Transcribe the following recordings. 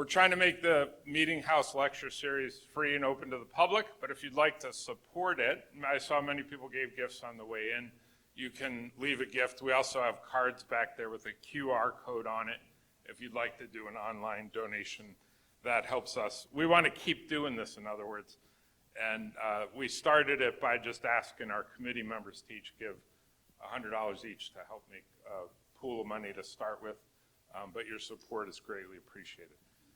We're trying to make the Meeting House lecture series free and open to the public, but if you'd like to support it, I saw many people gave gifts on the way in. You can leave a gift. We also have cards back there with a QR code on it. If you'd like to do an online donation, that helps us. We want to keep doing this, in other words. And we started it by just asking our committee members to each give $100 each to help make a pool of money to start with. But your support is greatly appreciated.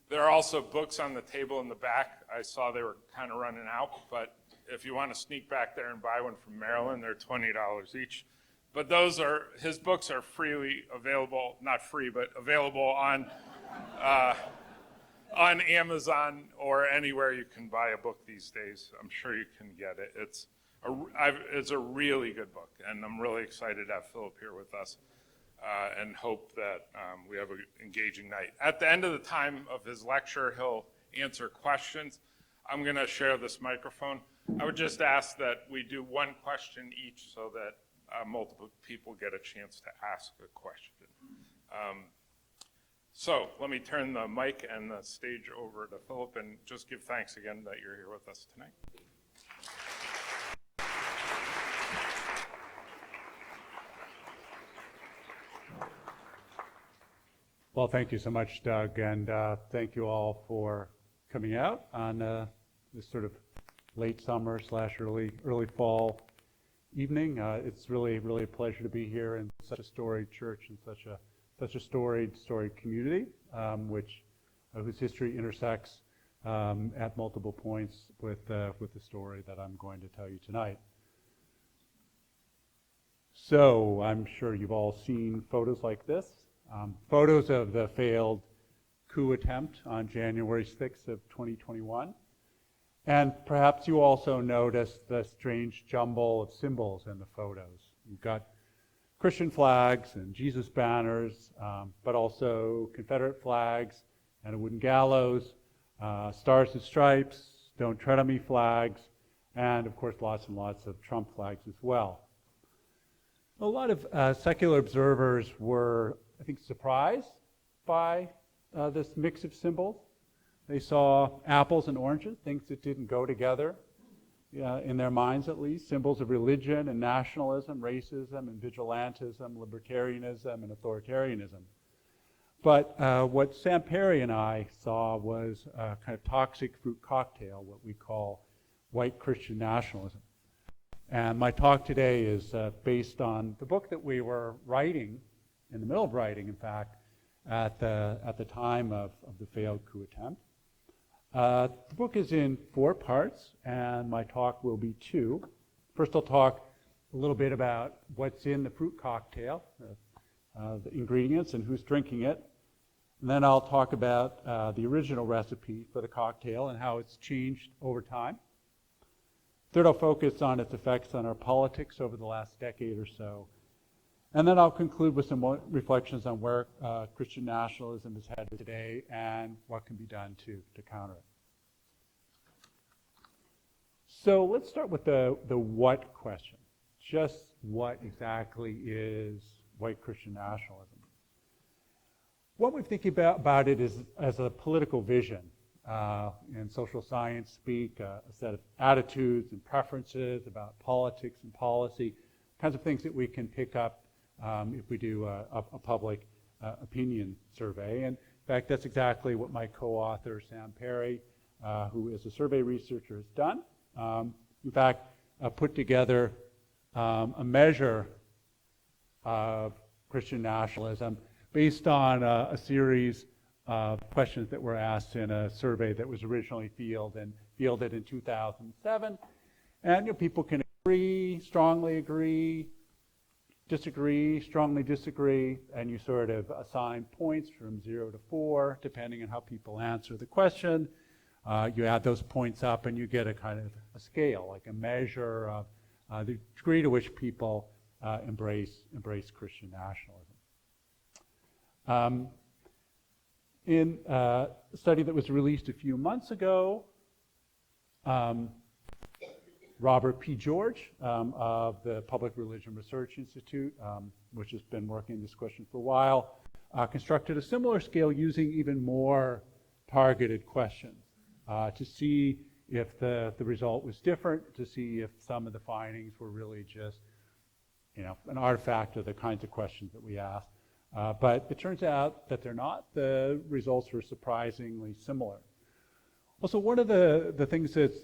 There are also books on the table in the back. I saw they were kind of running out, but if you want to sneak back there and buy one from Maryland, they're $20 each. But his books are freely available, not free, but available on Amazon or anywhere you can buy a book these days. I'm sure you can get it. It's a really good book, and I'm really excited to have Philip here with us. And hope that we have an engaging night. At the end of the time of his lecture, he'll answer questions. I'm going to share this microphone. I would just ask that we do one question each so that multiple people get a chance to ask a question. So let me turn the mic and the stage over to Philip and just give thanks again that you're here with us tonight. Well, thank you so much, Doug, and thank you all for coming out on this sort of late summer / early fall evening. It's really a pleasure to be here in such a storied church and such a storied community, whose history intersects at multiple points with the story that I'm going to tell you tonight. So I'm sure you've all seen photos like this. Photos of the failed coup attempt on January 6th of 2021. And perhaps you also noticed the strange jumble of symbols in the photos. You've got Christian flags and Jesus banners, but also Confederate flags and a wooden gallows, stars and stripes, don't tread on me flags, and of course lots and lots of Trump flags as well. A lot of secular observers were, I think, surprised by this mix of symbols. They saw apples and oranges, things that didn't go together, in their minds at least, symbols of religion and nationalism, racism and vigilantism, libertarianism and authoritarianism. But what Sam Perry and I saw was a kind of toxic fruit cocktail, what we call white Christian nationalism. And my talk today is based on the book that we were writing, in the middle of writing, in fact, at the time of the failed coup attempt. The book is in 4 parts, and my talk will be 2. First, I'll talk a little bit about what's in the fruit cocktail, the ingredients, and who's drinking it. And then I'll talk about the original recipe for the cocktail and how it's changed over time. Third, I'll focus on its effects on our politics over the last decade or so. And then I'll conclude with some more reflections on where Christian nationalism is headed today and what can be done to counter it. So let's start with the what question. Just what exactly is white Christian nationalism? What we're thinking about it is as a political vision. In social science speak, a set of attitudes and preferences about politics and policy, kinds of things that we can pick up if we do a public opinion survey. And in fact, that's exactly what my co-author, Sam Perry, who is a survey researcher, has done. In fact, put together a measure of Christian nationalism based on a series of questions that were asked in a survey that was originally fielded in 2007. And people can agree, strongly agree, disagree, strongly disagree, and you sort of assign points from 0 to 4, depending on how people answer the question. You add those points up and you get a kind of a scale, like a measure of the degree to which people embrace Christian nationalism. In a study that was released a few months ago, Robert P. George of the Public Religion Research Institute, which has been working this question for a while, constructed a similar scale using even more targeted questions to see if the result was different, to see if some of the findings were really just, an artifact of the kinds of questions that we asked. But it turns out that they're not. The results were surprisingly similar. Also, one of the things that's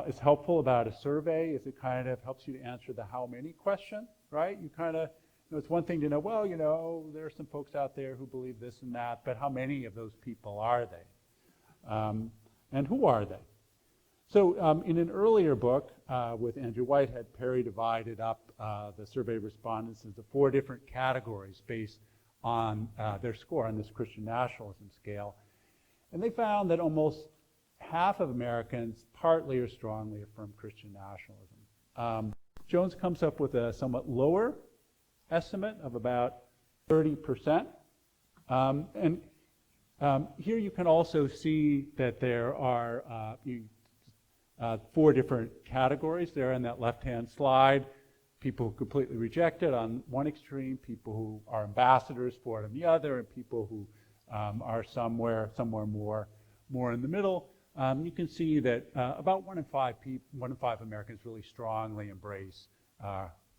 is helpful about a survey is it kind of helps you to answer the how many question, right? You kind of, it's one thing to know, well, there are some folks out there who believe this and that, but how many of those people are they? And who are they? So in an earlier book with Andrew Whitehead, Perry divided up the survey respondents into 4 different categories based on their score on this Christian nationalism scale. And they found that almost half of Americans partly or strongly affirm Christian nationalism. Jones comes up with a somewhat lower estimate of about 30%. And here you can also see that there are 4 different categories there in that left-hand slide. People who completely reject it on one extreme, people who are ambassadors for it on the other, and people who are somewhere more in the middle. You can see that about 1 in 5 Americans really strongly embrace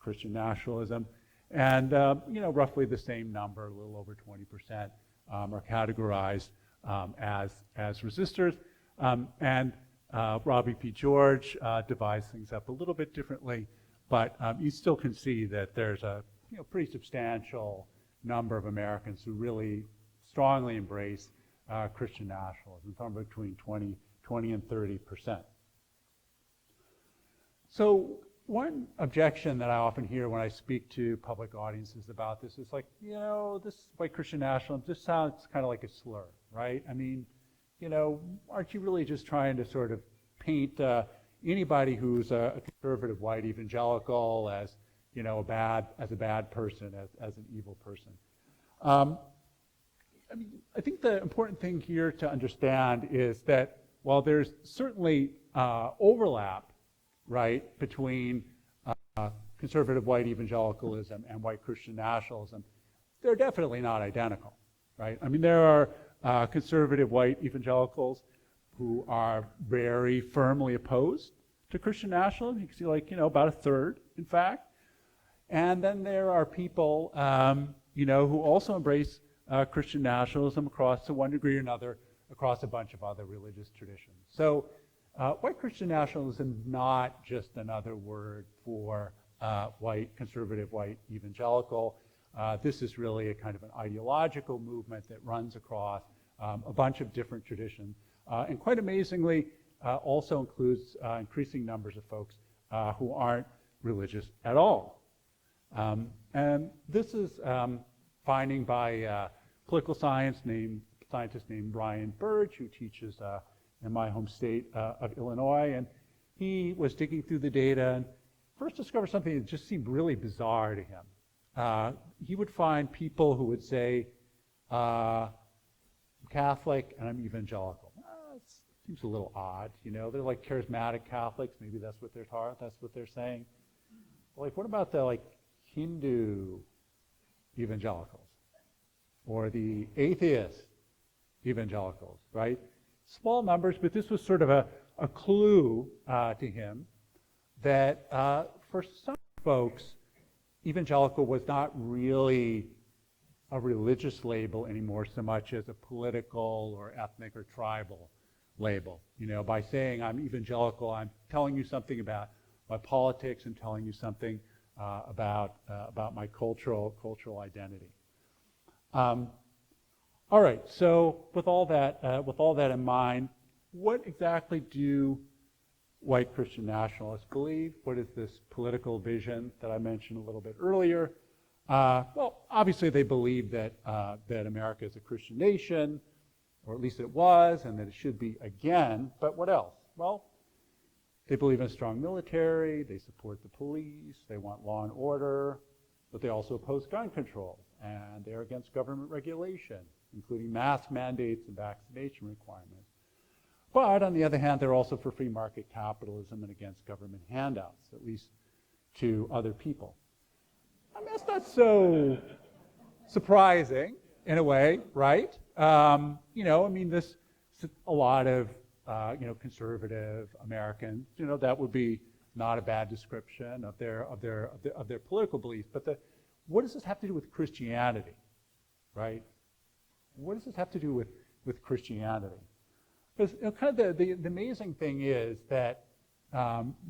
Christian nationalism, and roughly the same number, a little over 20%, are categorized as resistors. And Robbie P. George divides things up a little bit differently, but you still can see that there's a pretty substantial number of Americans who really strongly embrace Christian nationalism, somewhere between 20 and 30%. So one objection that I often hear when I speak to public audiences about this is like, this white Christian nationalism, this sounds kind of like a slur, right? I mean, aren't you really just trying to sort of paint anybody who's a conservative white evangelical as, a bad person, as an evil person? I think the important thing here to understand is that while there's certainly overlap, right, between conservative white evangelicalism and white Christian nationalism, they're definitely not identical, right? I mean, there are conservative white evangelicals who are very firmly opposed to Christian nationalism. You can see, about a third, in fact. And then there are people, who also embrace Christian nationalism across, to one degree or another, across a bunch of other religious traditions. So white Christian nationalism is not just another word for conservative white evangelical. This is really a kind of an ideological movement that runs across a bunch of different traditions, and quite amazingly also includes increasing numbers of folks who aren't religious at all. And this is finding by a political scientist named Brian Burge, who teaches in my home state of Illinois. And he was digging through the data and first discovered something that just seemed really bizarre to him. He would find people who would say, I'm Catholic and I'm evangelical. It seems a little odd, They're like charismatic Catholics. Maybe that's what they're taught. That's what they're saying. Like, what about the Hindu evangelicals or the atheist evangelicals, right? Small numbers, but this was sort of a clue to him that for some folks, evangelical was not really a religious label anymore so much as a political or ethnic or tribal label. By saying I'm evangelical, I'm telling you something about my politics and telling you something about my cultural identity. All right. So with all that in mind, what exactly do white Christian nationalists believe? What is this political vision that I mentioned a little bit earlier? Well, obviously they believe that America is a Christian nation, or at least it was, and that it should be again. But what else? Well, they believe in a strong military, they support the police, they want law and order, but they also oppose gun control, and they're against government regulation, including mask mandates and vaccination requirements. But on the other hand, they're also for free market capitalism and against government handouts, at least to other people. I mean, that's not so surprising in a way, right? This a lot of conservative Americans, that would be not a bad description of their political beliefs. But what does this have to do with Christianity, right? What does this have to do with Christianity? Because kind of the amazing thing is that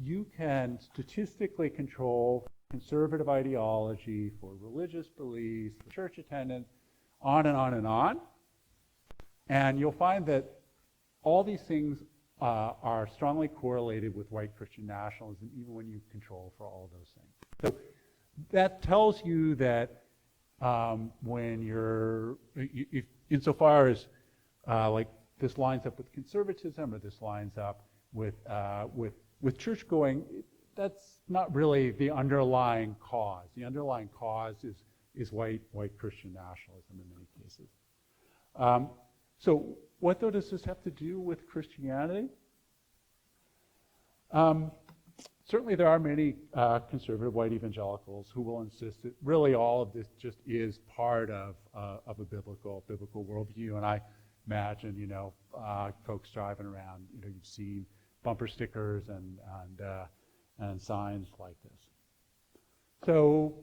you can statistically control conservative ideology for religious beliefs, for church attendance, on and on and on. And you'll find that all these things are strongly correlated with white Christian nationalism, even when you control for all of those things. So that tells you that when if insofar as like this lines up with conservatism or this lines up with church going, that's not really the underlying cause. The underlying cause is white Christian nationalism in many cases. So what though does this have to do with Christianity? Certainly there are many conservative white evangelicals who will insist that really all of this just is part of a biblical worldview. And I imagine, folks driving around, you've seen bumper stickers and signs like this. So,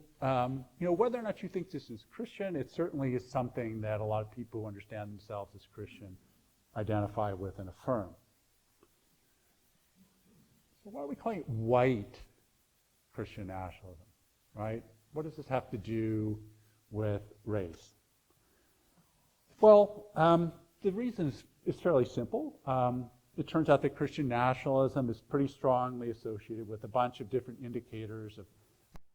whether or not you think this is Christian, it certainly is something that a lot of people who understand themselves as Christian identify with and affirm. So why are we calling it white Christian nationalism, right? What does this have to do with race? Well, the reason is fairly simple. It turns out that Christian nationalism is pretty strongly associated with a bunch of different indicators of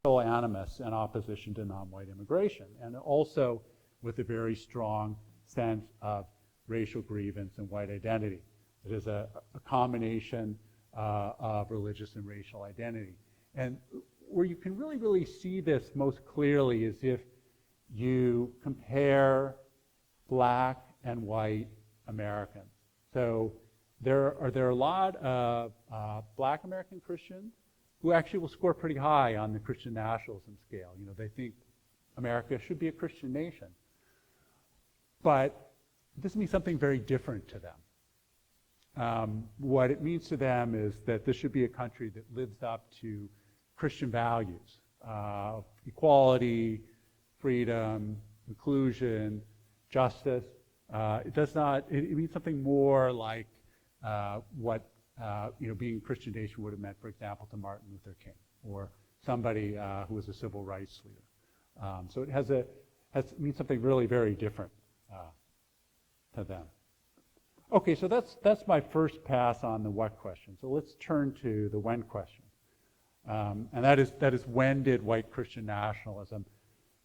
racial animus and opposition to non-white immigration, and also with a very strong sense of racial grievance and white identity. It is a combination of religious and racial identity. And where you can really see this most clearly is if you compare black and white Americans. So there are a lot of black American Christians who actually will score pretty high on the Christian nationalism scale. They think America should be a Christian nation. But this means something very different to them. What it means to them is that this should be a country that lives up to Christian values, equality, freedom, inclusion, justice. It means something more like what being a Christian nation would have meant, for example, to Martin Luther King or somebody who was a civil rights leader. So it means something really very different to them. Okay, so that's my first pass on the what question. So let's turn to the when question, and that is when did white Christian nationalism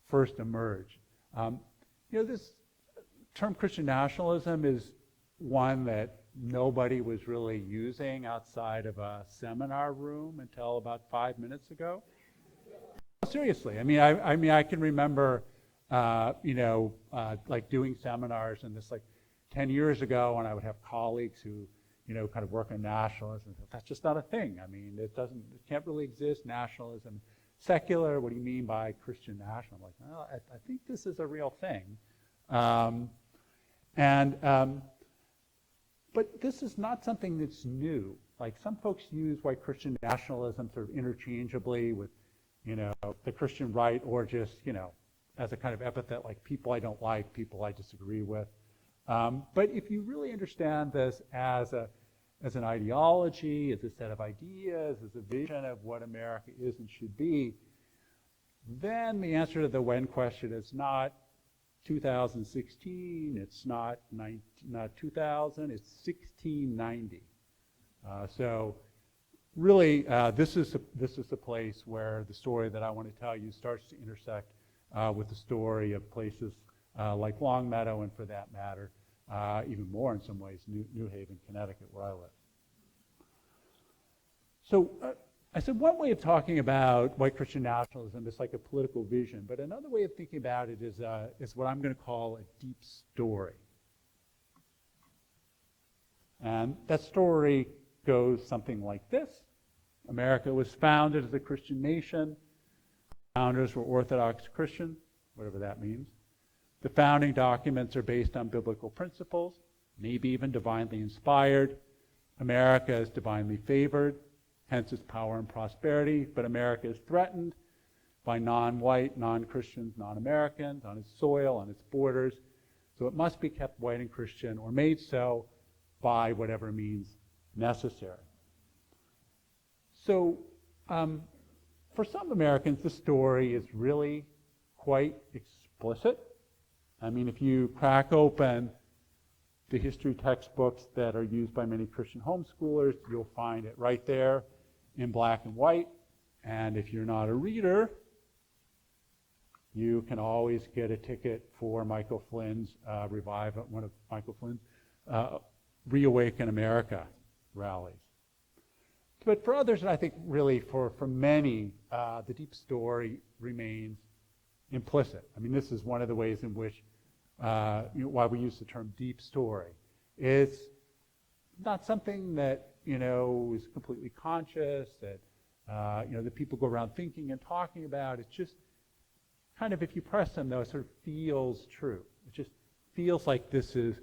first emerge? This term Christian nationalism is one that nobody was really using outside of a seminar room until about 5 minutes ago. Seriously, I can remember, like doing seminars and this 10 years ago when I would have colleagues who, kind of work on nationalism. That's just not a thing. It can't really exist. Nationalism, secular. What do you mean by Christian national? I'm like, well, I think this is a real thing. But this is not something that's new. Some folks use white Christian nationalism sort of interchangeably with, the Christian right, or just, as a kind of epithet like people I don't like, people I disagree with. But if you really understand this as an ideology, as a set of ideas, as a vision of what America is and should be, then the answer to the when question is not 2016, it's not 2000, it's 1690. So really, this is the place where the story that I want to tell you starts to intersect with the story of places like Longmeadow, and for that matter, even more in some ways, New Haven, Connecticut, where I live. So I said one way of talking about white Christian nationalism is like a political vision, but another way of thinking about it is what I'm going to call a deep story. And that story goes something like this. America was founded as a Christian nation. Founders were Orthodox Christian, whatever that means. The founding documents are based on biblical principles. maybe even divinely inspired. America is divinely favored, hence its power and prosperity, but America is threatened by non-white, non-Christians, non-Americans on its soil, on its borders. So it must be kept white and Christian, or made so by whatever means necessary. So for some Americans, the story is really quite explicit. I mean, if you crack open the history textbooks that are used by many Christian homeschoolers, you'll find it right there in black and white. And if you're not a reader, you can always get a ticket for Michael Flynn's one of Michael Flynn's Reawaken America rallies. But for others, and I think really for many, the deep story remains implicit. I mean, this is one of the ways in which why we use the term deep story. It's not something that is completely conscious, that that people go around thinking and talking about. It's just kind of, if you press them, though, it sort of feels true. It just feels like this is,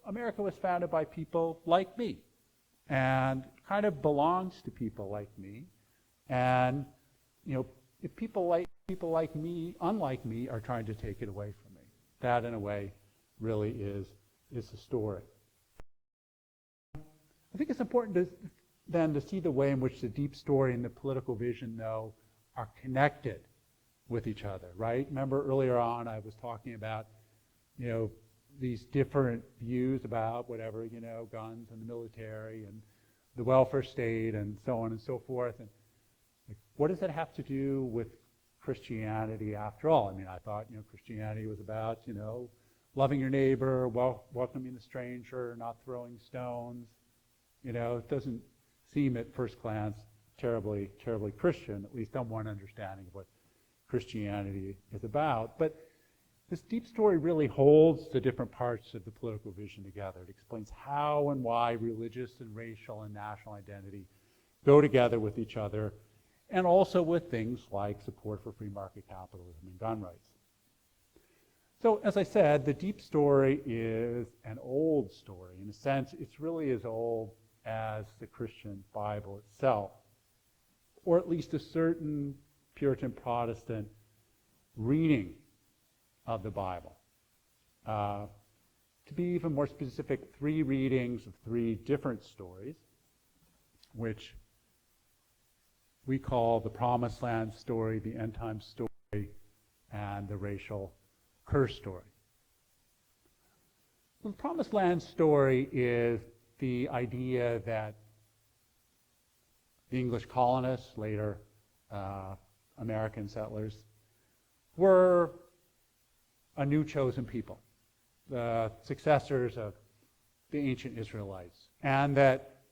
America was founded by people like me, and kind of belongs to people like me, and if people like me, unlike me, are trying to take it away from me. That, in a way, really is the story. I think it's important then to see the way in which the deep story and the political vision, though, are connected with each other, right? Remember earlier on I was talking about, these different views about whatever, guns and the military and the welfare state and so on and so forth. And what does that have to do with Christianity after all? I mean, I thought, Christianity was about, loving your neighbor, welcoming the stranger, not throwing stones. It doesn't seem at first glance terribly, terribly Christian, at least on one understanding of what Christianity is about. But this deep story really holds the different parts of the political vision together. It explains how and why religious and racial and national identity go together with each other, and also with things like support for free market capitalism and gun rights. So, as I said, the deep story is an old story. In a sense, it's really as old as the Christian Bible itself, or at least a certain Puritan Protestant reading of the Bible. To be even more specific, 3 readings of 3 different stories, which we call the Promised Land story, the End Time story, and the racial curse story. The Promised Land story is the idea that the English colonists, later American settlers, were a new chosen people, the successors of the ancient Israelites, and that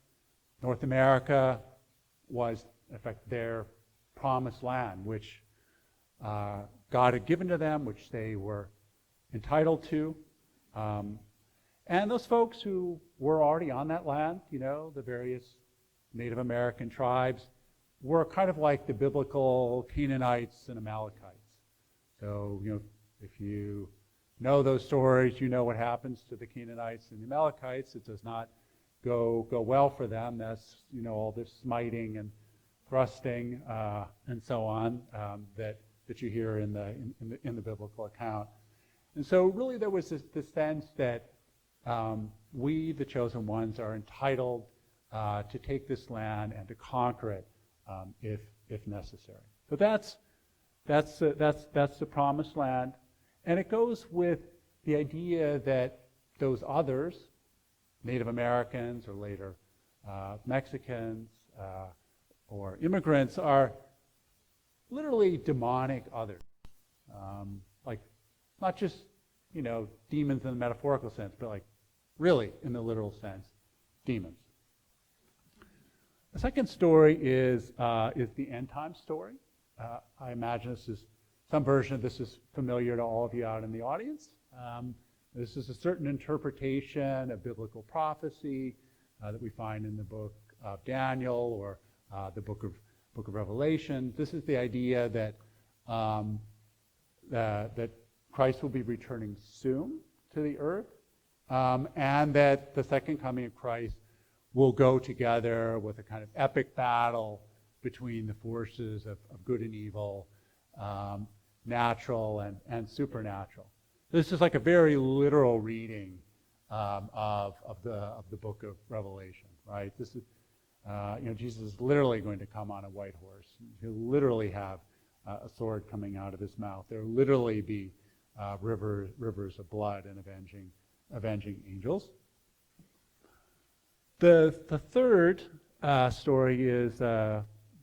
North America was, in fact, their promised land, which God had given to them, which they were entitled to. And those folks who were already on that land, the various Native American tribes, were kind of like the biblical Canaanites and Amalekites. So, if you know those stories, you know what happens to the Canaanites and the Amalekites. It does not go well for them. That's, all this smiting and thrusting and so on that you hear in the biblical account. And so really there was this sense that we, the chosen ones, are entitled to take this land and to conquer it if necessary. So that's the promised land, and it goes with the idea that those others, Native Americans or later Mexicans or immigrants, are literally demonic others, like not just demons in the metaphorical sense, but like really in the literal sense, demons. The second story is the end time story. I imagine some version of this is familiar to all of you out in the audience. This is a certain interpretation of biblical prophecy that we find in the book of Daniel or the book of Revelation. This is the idea that that Christ will be returning soon to the earth, and that the second coming of Christ will go together with a kind of epic battle between the forces of good and evil, natural and supernatural. This is like a very literal reading of the book of Revelation, right? This is, Jesus is literally going to come on a white horse. He'll literally have a sword coming out of his mouth. There will literally be rivers of blood and avenging angels. The third story is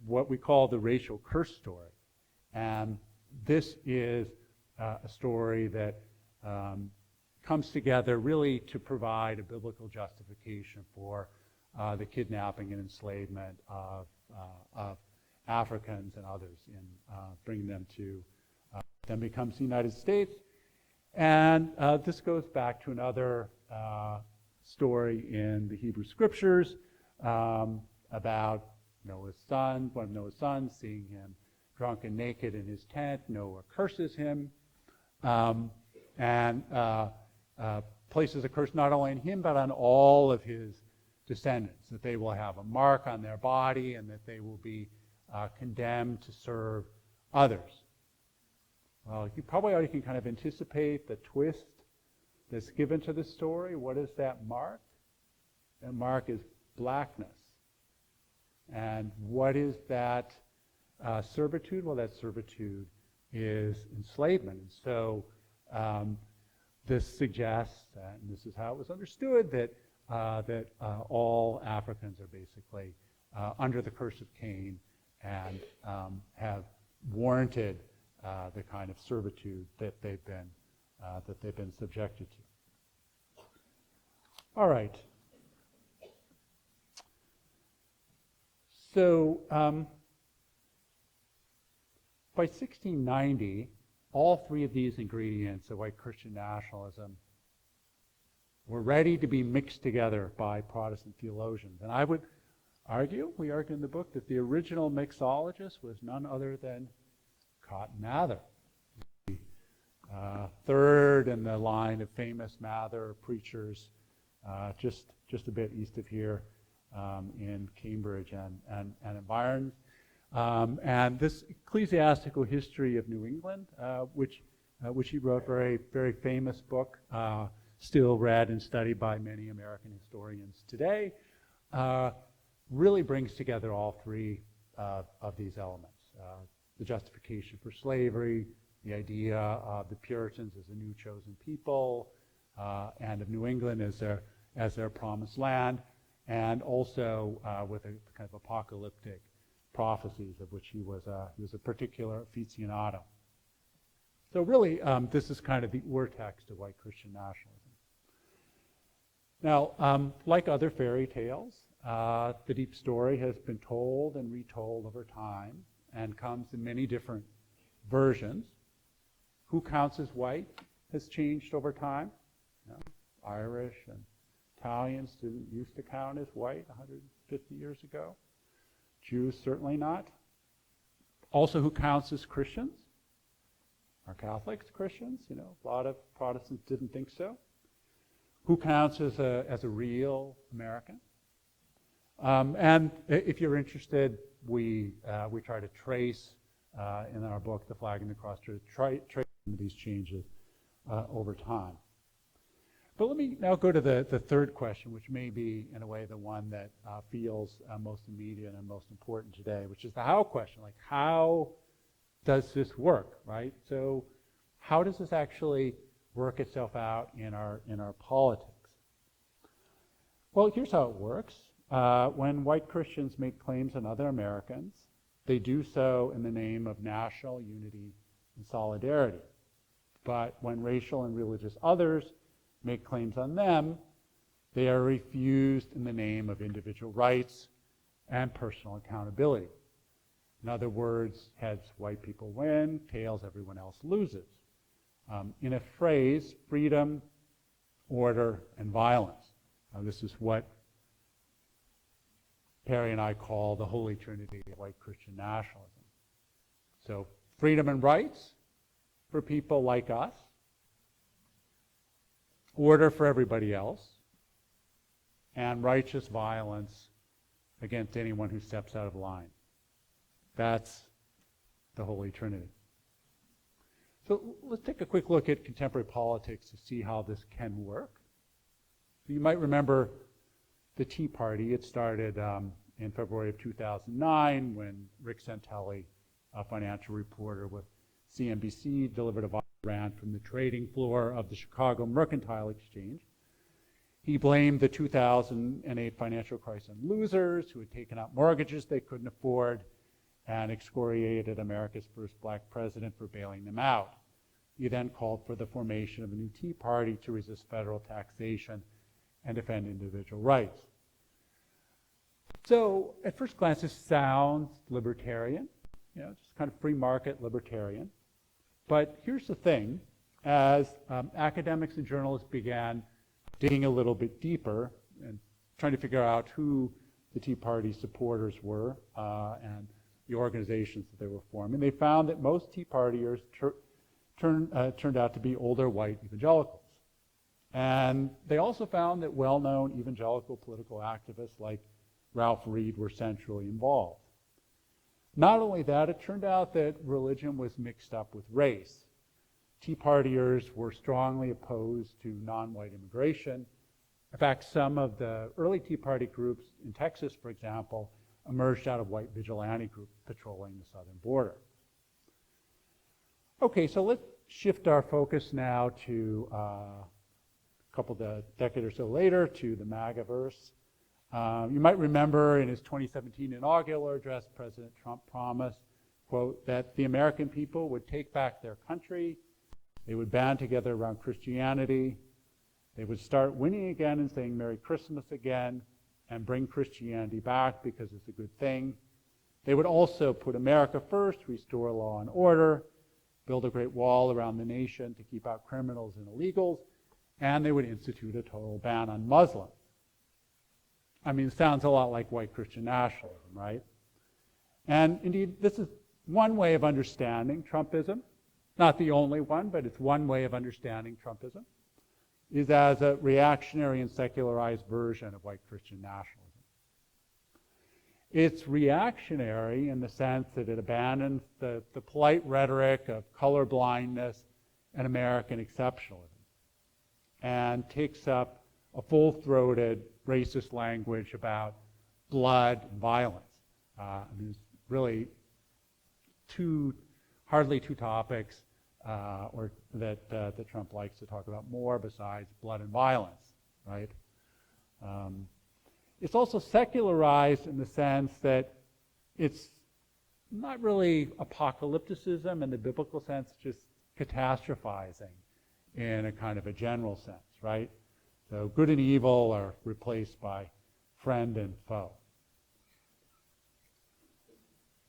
what we call the racial curse story. And this is a story that comes together really to provide a biblical justification for the kidnapping and enslavement of Africans and others in bringing them to then becomes the United States. And this goes back to another story in the Hebrew Scriptures about Noah's son, one of Noah's sons, seeing him drunk and naked in his tent. Noah curses him and places a curse not only on him but on all of his descendants, that they will have a mark on their body and that they will be condemned to serve others. Well, you probably already can kind of anticipate the twist that's given to the story. What is that mark? That mark is blackness. And what is that servitude? Well, that servitude is enslavement. And so this suggests, and this is how it was understood, that all Africans are basically under the curse of Cain and have warranted the kind of servitude that they've been subjected to. All right. So by 1690, all three of these ingredients of white Christian nationalism were ready to be mixed together by Protestant theologians. And I would argue, we argue in the book, that the original mixologist was none other than Cotton Mather, the third in the line of famous Mather preachers, just a bit east of here in Cambridge and environs. And this ecclesiastical history of New England, which he wrote, very, very famous book, still read and studied by many American historians today, really brings together all three of these elements. The justification for slavery, the idea of the Puritans as a new chosen people, and of New England as their promised land, and also with a kind of apocalyptic prophecies of which he was a particular aficionado. So really, this is kind of the urtext of white Christian nationalism. Now, like other fairy tales, the deep story has been told and retold over time and comes in many different versions. Who counts as white has changed over time. You know, Irish and Italians didn't used to count as white 150 years ago. Jews certainly not. Also, who counts as Christians? Are Catholics Christians? You know, a lot of Protestants didn't think so. Who counts as a real American? And if you're interested, we try to trace in our book, The Flag and the Cross, to trace some of these changes over time. But let me now go to the third question, which may be, in a way, the one that feels most immediate and most important today, which is the how question. Like, how does this work, right? So how does this actually work itself out in our politics? Well, here's how it works. When white Christians make claims on other Americans, they do so in the name of national unity and solidarity. But when racial and religious others make claims on them, they are refused in the name of individual rights and personal accountability. In other words, heads, white people win, tails, everyone else loses. In a phrase, freedom, order, and violence. This is what Perry and I call the holy trinity of white Christian nationalism. So freedom and rights for people like us, order for everybody else, and righteous violence against anyone who steps out of line. That's the Holy Trinity. So let's take a quick look at contemporary politics to see how this can work. So you might remember the Tea Party. It started in February of 2009 when Rick Santelli, a financial reporter with CNBC, delivered a viral rant from the trading floor of the Chicago Mercantile Exchange. He blamed the 2008 financial crisis on losers who had taken out mortgages they couldn't afford and excoriated America's first black president for bailing them out. He then called for the formation of a new Tea Party to resist federal taxation and defend individual rights. So at first glance, this sounds libertarian, just kind of free market libertarian. But here's the thing, as academics and journalists began digging a little bit deeper and trying to figure out who the Tea Party supporters were and the organizations that they were forming, they found that most Tea Partiers turned out to be older white evangelicals. And they also found that well-known evangelical political activists like Ralph Reed were centrally involved. Not only that, it turned out that religion was mixed up with race. Tea Partiers were strongly opposed to non-white immigration. In fact, some of the early Tea Party groups in Texas, for example, emerged out of white vigilante groups patrolling the southern border. Okay, so let's shift our focus now to a decade or so later to the MAGAverse. You might remember in his 2017 inaugural address, President Trump promised, quote, that the American people would take back their country, they would band together around Christianity, they would start winning again and saying Merry Christmas again, and bring Christianity back because it's a good thing. They would also put America first, restore law and order, build a great wall around the nation to keep out criminals and illegals, and they would institute a total ban on Muslims. I mean, it sounds a lot like white Christian nationalism, right? And indeed, this is one way of understanding Trumpism. Not the only one, but it's one way of understanding Trumpism, is as a reactionary and secularized version of white Christian nationalism. It's reactionary in the sense that it abandons the polite rhetoric of color blindness and American exceptionalism and takes up a full-throated racist language about blood and violence. There's really hardly two topics that Trump likes to talk about more besides blood and violence, right? It's also secularized in the sense that it's not really apocalypticism in the biblical sense, just catastrophizing in a kind of a general sense, right? So good and evil are replaced by friend and foe.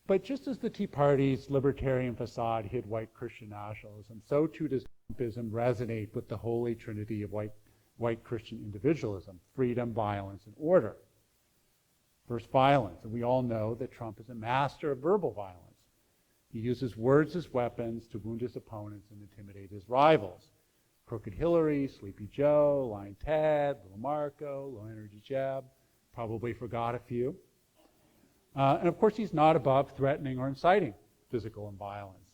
But just as the Tea Party's libertarian facade hid white Christian nationalism, so too does Trumpism resonate with the holy trinity of white Christian individualism: freedom, violence, and order. First, violence. And we all know that Trump is a master of verbal violence. He uses words as weapons to wound his opponents and intimidate his rivals. Crooked Hillary, Sleepy Joe, Lying Ted, Little Marco, Low Energy Jeb, probably forgot a few. And of course, he's not above threatening or inciting physical violence.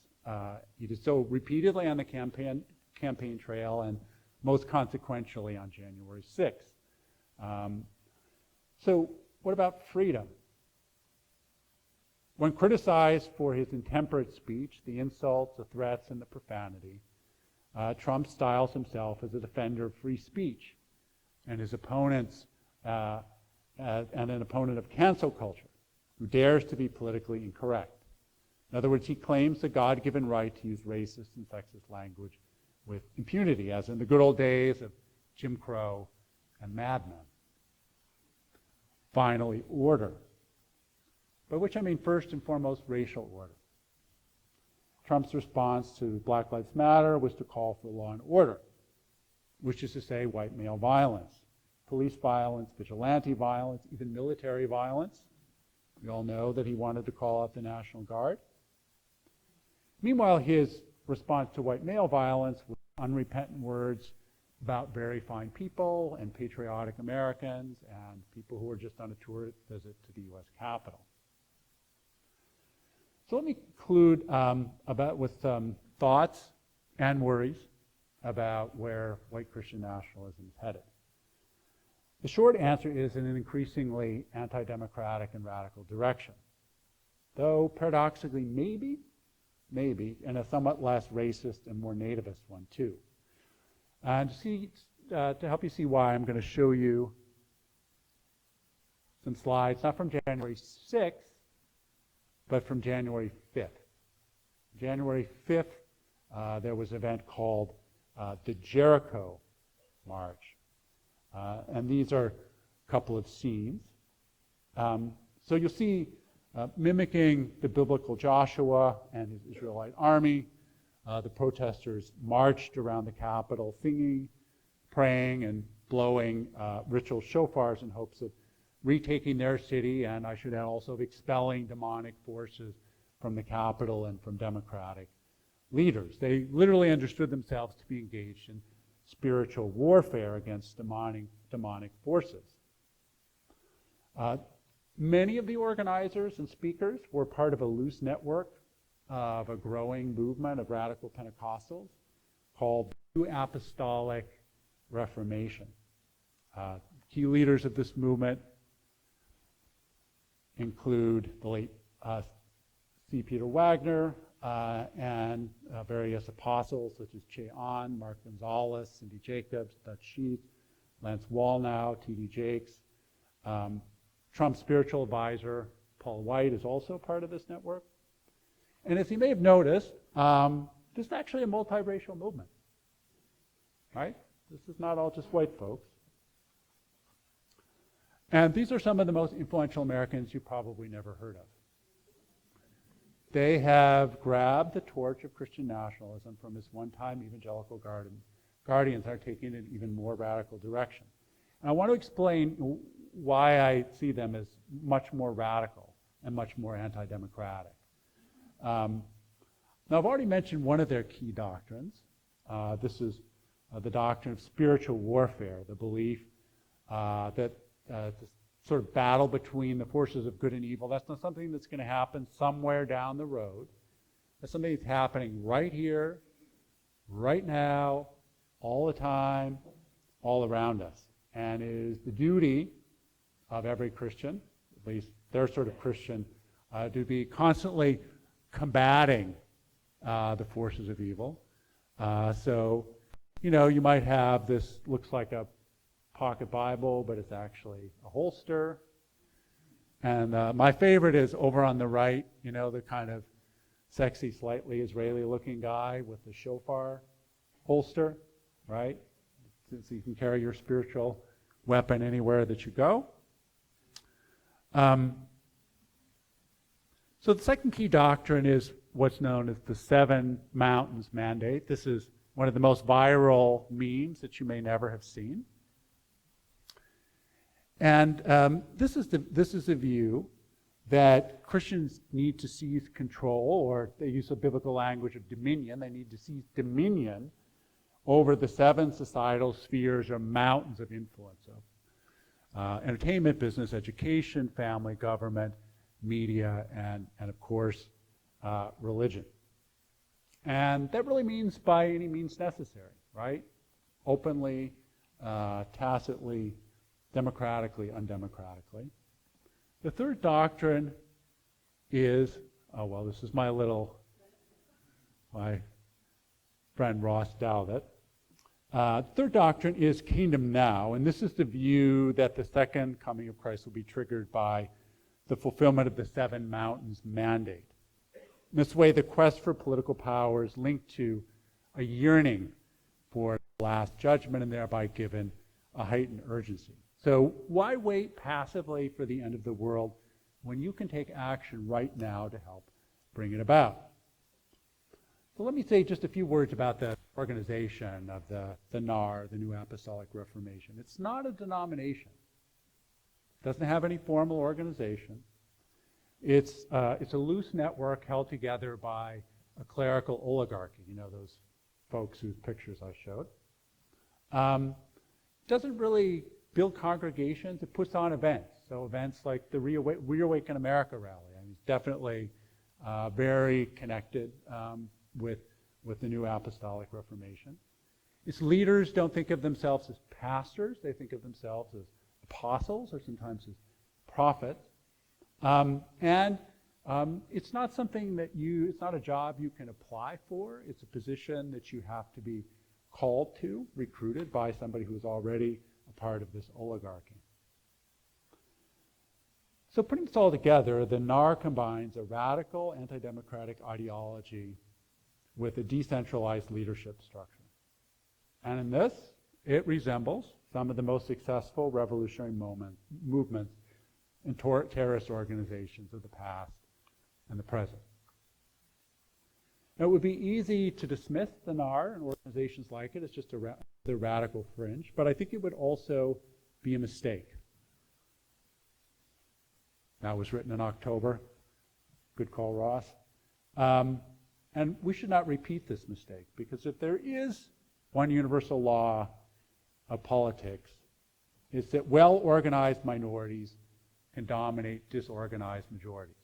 He did so repeatedly on the campaign trail and most consequentially on January 6th. So what about freedom? When criticized for his intemperate speech, the insults, the threats, and the profanity, Trump styles himself as a defender of free speech and his opponents and an opponent of cancel culture who dares to be politically incorrect. In other words, he claims the God-given right to use racist and sexist language with impunity, as in the good old days of Jim Crow and Mad Men. Finally, order, by which I mean first and foremost racial order. Trump's response to Black Lives Matter was to call for law and order, which is to say white male violence, police violence, vigilante violence, even military violence. We all know that he wanted to call out the National Guard. Meanwhile, his response to white male violence was unrepentant words about very fine people and patriotic Americans and people who are just on a tour visit to the U.S. Capitol. So let me conclude with some thoughts and worries about where white Christian nationalism is headed. The short answer is in an increasingly anti-democratic and radical direction, though paradoxically maybe, in a somewhat less racist and more nativist one too. And to help you see why, I'm going to show you some slides, not from January 6th, but from January 5th. January 5th, there was an event called the Jericho March. And these are a couple of scenes. So you'll see, mimicking the biblical Joshua and his Israelite army, the protesters marched around the Capitol singing, praying, and blowing ritual shofars in hopes of retaking their city, and I should add also of expelling demonic forces from the Capitol and from democratic leaders. They literally understood themselves to be engaged in spiritual warfare against demonic forces. Many of the organizers and speakers were part of a loose network of a growing movement of radical Pentecostals called the New Apostolic Reformation. Key leaders of this movement include the late C. Peter Wagner and various apostles such as Che Ahn, Mark Gonzalez, Cindy Jacobs, Dutch Sheets, Lance Wallnau, T.D. Jakes. Trump's spiritual advisor, Paul White, is also part of this network. And as you may have noticed, this is actually a multiracial movement, right? This is not all just white folks. And these are some of the most influential Americans you probably never heard of. They have grabbed the torch of Christian nationalism from its one-time evangelical guardians and are taking it in an even more radical direction. And I want to explain why I see them as much more radical and much more anti-democratic. Now, I've already mentioned one of their key doctrines. This is the doctrine of spiritual warfare, the belief that this sort of battle between the forces of good and evil, that's not something that's going to happen somewhere down the road. That's something that's happening right here, right now, all the time, all around us. And it is the duty of every Christian, at least their sort of Christian, to be constantly combating the forces of evil. So, you might have this, looks like a pocket Bible, but it's actually a holster. And my favorite is over on the right, the kind of sexy, slightly Israeli-looking guy with the shofar holster, right? So you can carry your spiritual weapon anywhere that you go. So the second key doctrine is what's known as the Seven Mountains Mandate. This is one of the most viral memes that you may never have seen. And this is a view that Christians need to seize control, or they use a biblical language of dominion. They need to seize dominion over the seven societal spheres or mountains of influence of entertainment, business, education, family, government, media, and of course, religion. And that really means by any means necessary, right? Openly, tacitly, democratically, undemocratically. The third doctrine is, this is my friend Ross Dowlett. Third doctrine is kingdom now, and this is the view that the second coming of Christ will be triggered by the fulfillment of the Seven Mountains Mandate. In this way, the quest for political power is linked to a yearning for the last judgment and thereby given a heightened urgency. So why wait passively for the end of the world when you can take action right now to help bring it about? So let me say just a few words about the organization of the NAR, the New Apostolic Reformation. It's not a denomination. It doesn't have any formal organization. It's a loose network held together by a clerical oligarchy, those folks whose pictures I showed. Doesn't really build congregations. It puts on events. So events like the Reawaken America rally. I mean, it's definitely very connected with the New Apostolic Reformation. Its leaders don't think of themselves as pastors. They think of themselves as apostles or sometimes as prophets. It's not something that it's not a job you can apply for. It's a position that you have to be called to, recruited by somebody who is already a part of this oligarchy. So putting this all together, the NAR combines a radical anti-democratic ideology with a decentralized leadership structure. And in this, it resembles some of the most successful revolutionary movements and terrorist organizations of the past and the present. Now, it would be easy to dismiss the NAR and organizations like it as just the radical fringe, but I think it would also be a mistake. That was written in October. Good call, Ross. And we should not repeat this mistake, because if there is one universal law of politics, it's that well-organized minorities can dominate disorganized majorities,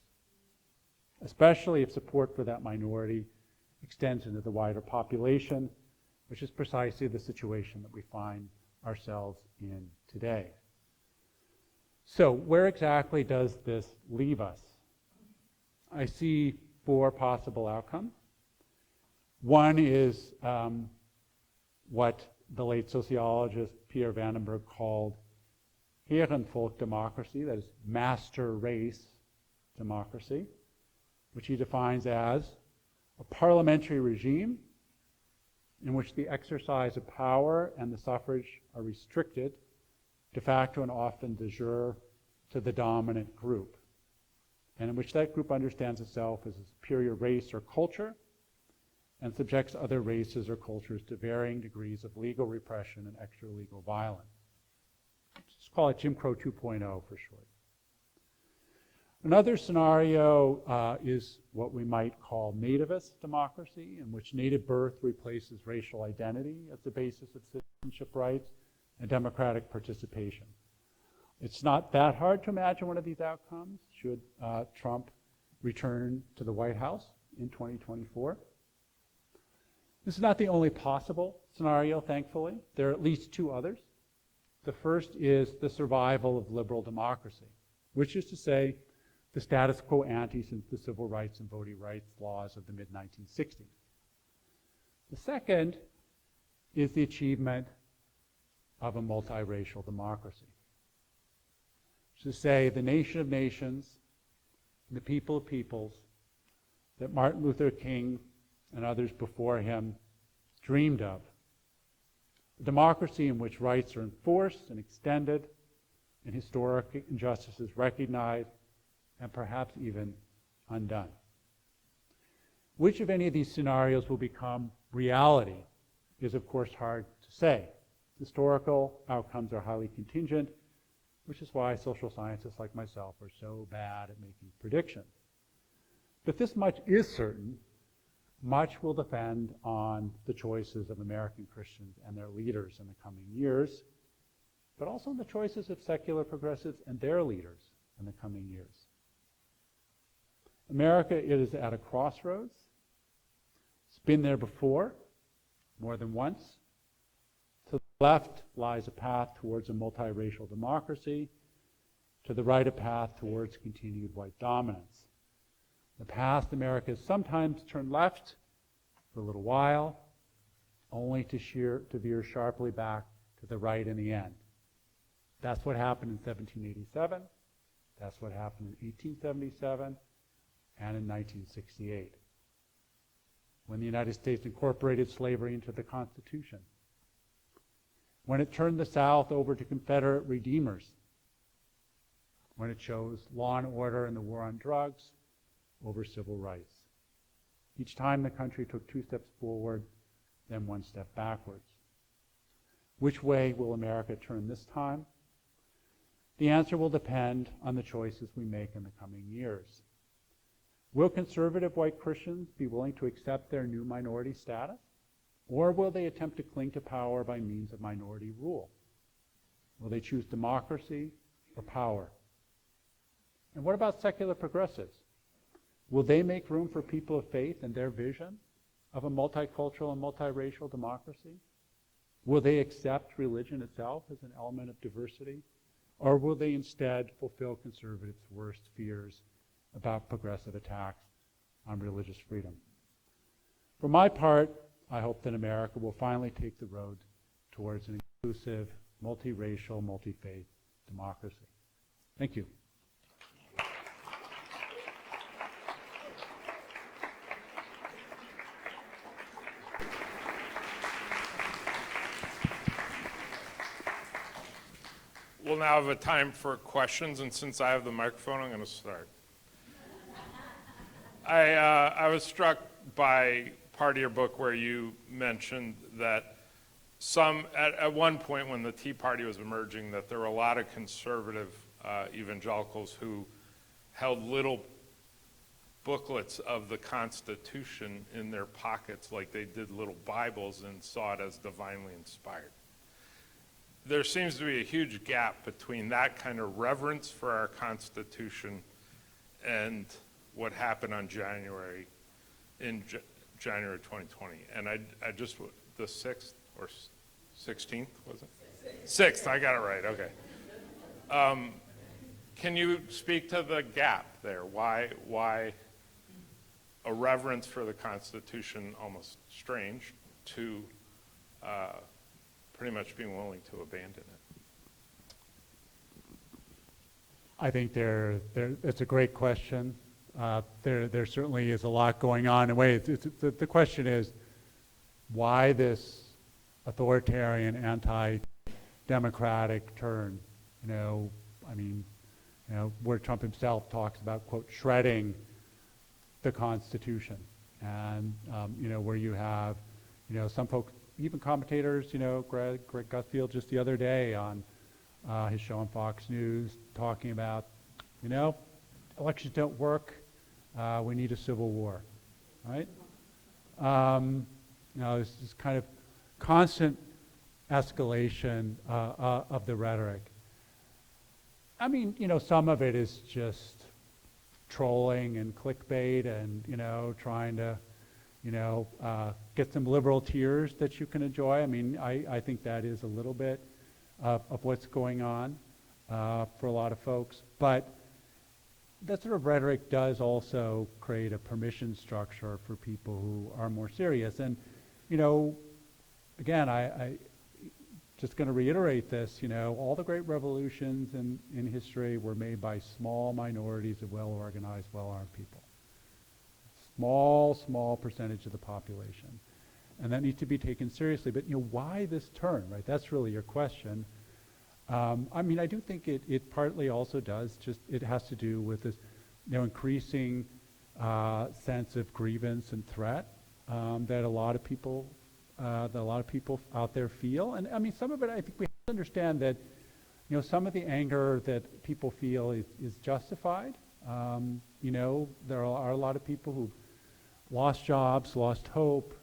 especially if support for that minority extends into the wider population, which is precisely the situation that we find ourselves in today. So where exactly does this leave us? I see 4 possible outcomes. One is what the late sociologist Pierre Vandenberg called Herrenvolk democracy, that is master race democracy, which he defines as a parliamentary regime in which the exercise of power and the suffrage are restricted de facto and often de jure to the dominant group, and in which that group understands itself as a superior race or culture and subjects other races or cultures to varying degrees of legal repression and extra-legal violence. Let's call it Jim Crow 2.0 for short. Another scenario is what we might call nativist democracy, in which native birth replaces racial identity as the basis of citizenship rights and democratic participation. It's not that hard to imagine one of these outcomes should Trump return to the White House in 2024. This is not the only possible scenario, thankfully. There are at least 2 others. The first is the survival of liberal democracy, which is to say the status quo ante since the civil rights and voting rights laws of the mid-1960s. The second is the achievement of a multiracial democracy, which is to say the nation of nations, the people of peoples that Martin Luther King and others before him dreamed of. A democracy in which rights are enforced and extended, and historic injustices recognized and perhaps even undone. Which of any of these scenarios will become reality is, of course, hard to say. Historical outcomes are highly contingent, which is why social scientists like myself are so bad at making predictions. But this much is certain. Much will depend on the choices of American Christians and their leaders in the coming years, but also on the choices of secular progressives and their leaders in the coming years. America is at a crossroads. It's been there before, more than once. To the left lies a path towards a multiracial democracy. To the right, a path towards continued white dominance. In the past, America has sometimes turned left for a little while, only to veer sharply back to the right in the end. That's what happened in 1787. That's what happened in 1877 and in 1968, when the United States incorporated slavery into the Constitution, when it turned the South over to Confederate redeemers, when it chose law and order and the war on drugs over civil rights. Each time the country took 2 steps forward, then 1 step backwards. Which way will America turn this time? The answer will depend on the choices we make in the coming years. Will conservative white Christians be willing to accept their new minority status? Or will they attempt to cling to power by means of minority rule? Will they choose democracy or power? And what about secular progressives? Will they make room for people of faith and their vision of a multicultural and multiracial democracy? Will they accept religion itself as an element of diversity? Or will they instead fulfill conservatives' worst fears about progressive attacks on religious freedom? For my part, I hope that America will finally take the road towards an inclusive, multiracial, multi-faith democracy. Thank you. We'll now have a time for questions, and since I have the microphone, I'm going to start. I was struck by part of your book where you mentioned that at one point when the Tea Party was emerging, that there were a lot of conservative evangelicals who held little booklets of the Constitution in their pockets like they did little Bibles and saw it as divinely inspired. There seems to be a huge gap between that kind of reverence for our Constitution and what happened on January 2020. And I just, the 6th or 16th, was it? 6th, I got it right, okay. Can you speak to the gap there? Why a reverence for the Constitution, almost strange, to pretty much being willing to abandon it? I think it's a great question. There certainly is a lot going on. In a way, the question is, why this authoritarian, anti-democratic turn? Where Trump himself talks about, quote, shredding the Constitution. And, where you have, some folks, even commentators, Greg Gutfield just the other day on his show on Fox News talking about, elections don't work, we need a civil war, right? This is kind of constant escalation of the rhetoric. Some of it is just trolling and clickbait and, trying to, get some liberal tears that you can enjoy. I think that is a little bit of what's going on for a lot of folks. But that sort of rhetoric does also create a permission structure for people who are more serious. And, again, I just going to reiterate this, all the great revolutions in history were made by small minorities of well-organized, well-armed people. Small percentage of the population. And that needs to be taken seriously. But, why this turn, right? That's really your question. I do think it partly also does, it has to do with this, increasing sense of grievance and threat that a lot of people out there feel. And, some of it, I think we have to understand that, some of the anger that people feel is justified. There are a lot of people who lost jobs, lost hope,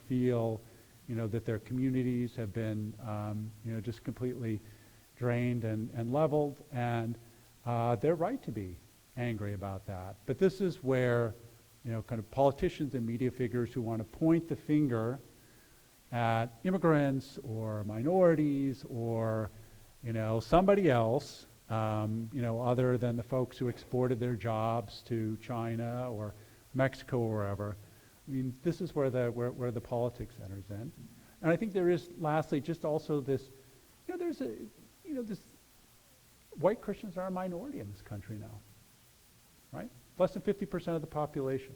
feel, that their communities have been, just completely drained and leveled, and they're right to be angry about that. But this is where, kind of politicians and media figures who want to point the finger at immigrants or minorities or, somebody else, other than the folks who exported their jobs to China or Mexico or wherever. This is where the politics enters in. And I think there is, lastly, just also this, this white Christians are a minority in this country now, right? Less than 50% of the population.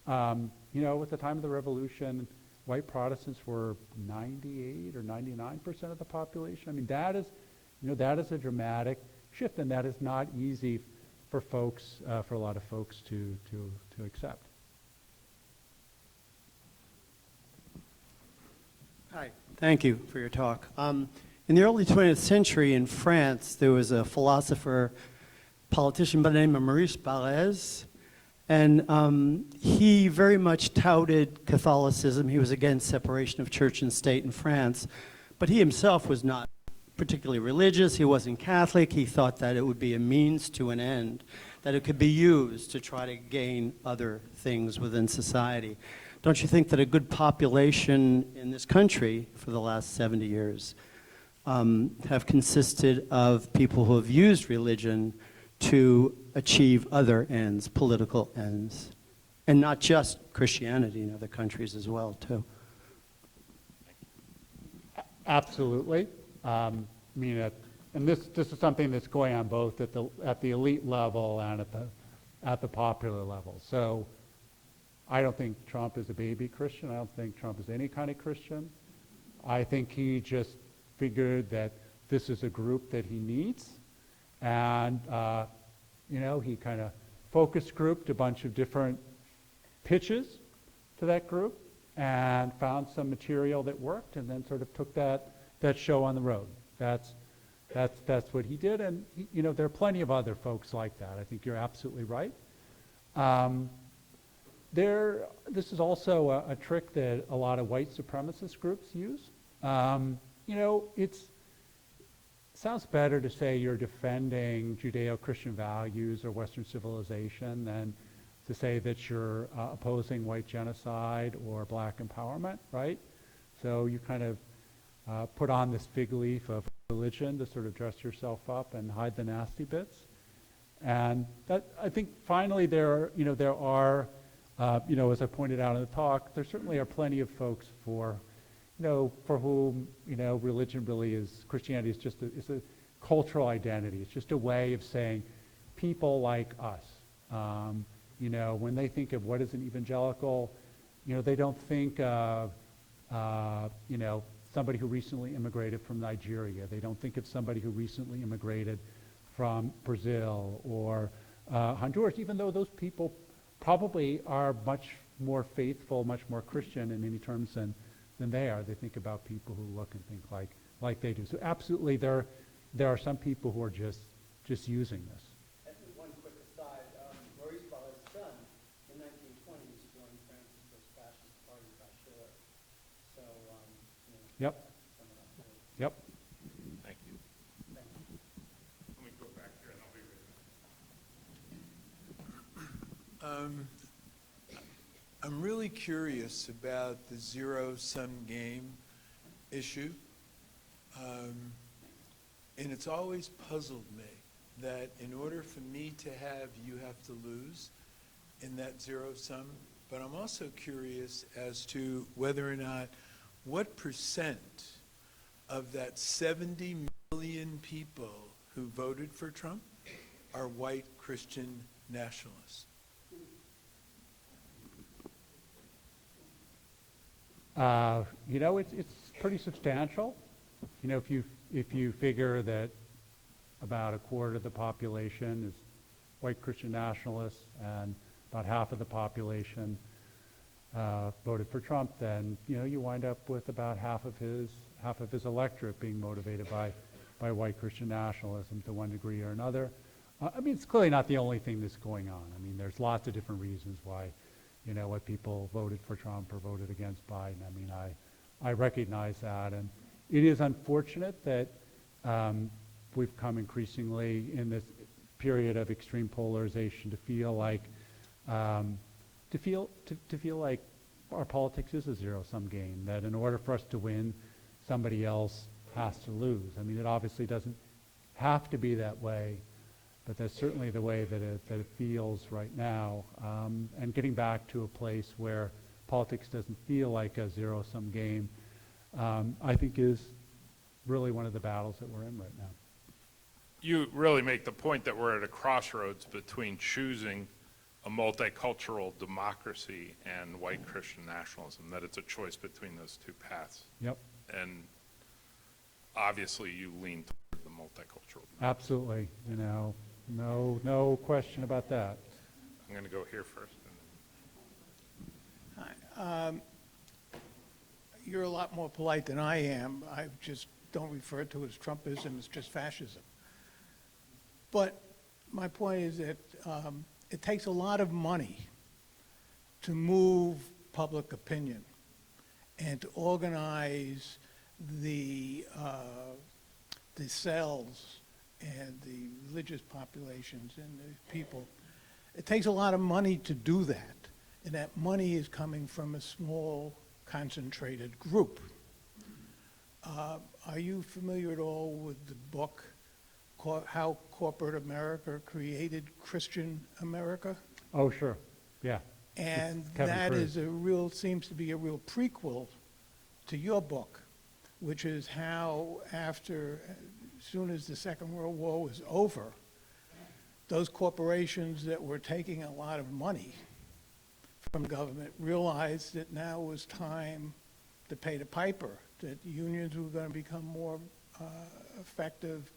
At the time of the Revolution, white Protestants were 98 or 99% of the population. That is a dramatic shift, and that is not easy for folks, for a lot of folks to accept. Hi, thank you for your talk. In the early 20th century in France, there was a philosopher, politician by the name of Maurice Barrès, And he very much touted Catholicism. He was against separation of church and state in France. But he himself was not particularly religious. He wasn't Catholic. He thought that it would be a means to an end, that it could be used to try to gain other things within society. Don't you think that a good population in this country for the last 70 years have consisted of people who have used religion to achieve other ends, political ends, and not just Christianity in other countries as well, too? Absolutely. I mean, and this is something that's going on both at the elite level and at the popular level. So I don't think Trump is a baby Christian. I don't think Trump is any kind of Christian. I think he just figured that this is a group that he needs, and he kind of focus grouped a bunch of different pitches to that group and found some material that worked, and then sort of took that show on the road. That's what he did, and there are plenty of other folks like that. I think you're absolutely right. This is also a trick that a lot of white supremacist groups use. It sounds better to say you're defending Judeo-Christian values or Western civilization than to say that you're opposing white genocide or black empowerment, right? So you kind of put on this fig leaf of religion to sort of dress yourself up and hide the nasty bits. And that, I think finally there are, as I pointed out in the talk, there certainly are plenty of folks for whom, religion really is, Christianity is just it's a cultural identity. It's just a way of saying people like us. When they think of what is an evangelical, they don't think of, somebody who recently immigrated from Nigeria. They don't think of somebody who recently immigrated from Brazil or Honduras, even though those people probably are much more faithful, much more Christian in many terms than they are. They think about people who look and think like they do. So absolutely, there are some people who are just using this. And one quick aside, Maurice Barre's son in 1920s joined Francisco's fascist party, Bashir. So, Yep. someone else did. Yep. Thank you. Thank you. Let me go back here and I'll be right back. I'm really curious about the zero-sum game issue. And it's always puzzled me that in order for me to have, you have to lose in that zero-sum. But I'm also curious as to whether or not, what percent of that 70 million people who voted for Trump are white Christian nationalists? It's pretty substantial. If you figure that about a quarter of the population is white Christian nationalists and about half of the population voted for Trump, then you wind up with about half of his electorate being motivated by white Christian nationalism to one degree or another. It's clearly not the only thing that's going on. There's lots of different reasons why what people voted for Trump or voted against Biden. I recognize that, and it is unfortunate that we've come increasingly in this period of extreme polarization to feel like our politics is a zero-sum game. That in order for us to win, somebody else has to lose. It obviously doesn't have to be that way, but that's certainly the way that it feels right now. And getting back to a place where politics doesn't feel like a zero-sum game, I think is really one of the battles that we're in right now. You really make the point that we're at a crossroads between choosing a multicultural democracy and white Christian nationalism, that it's a choice between those two paths. Yep. And obviously you lean toward the multicultural democracy. Absolutely. No question about that. I'm going to go here first. Hi. You're a lot more polite than I am. I just don't refer to it as Trumpism, it's just fascism. But my point is that it takes a lot of money to move public opinion and to organize the cells and the religious populations and the people. It takes a lot of money to do that, and that money is coming from a small, concentrated group. Are you familiar at all with the book, How Corporate America Created Christian America? Oh, sure, yeah. And Kevin that Cruz. is seems to be a real prequel to your book, which is how after, as soon as the Second World War was over, those corporations that were taking a lot of money from government realized that now was time to pay the piper, that unions were going to become more effective,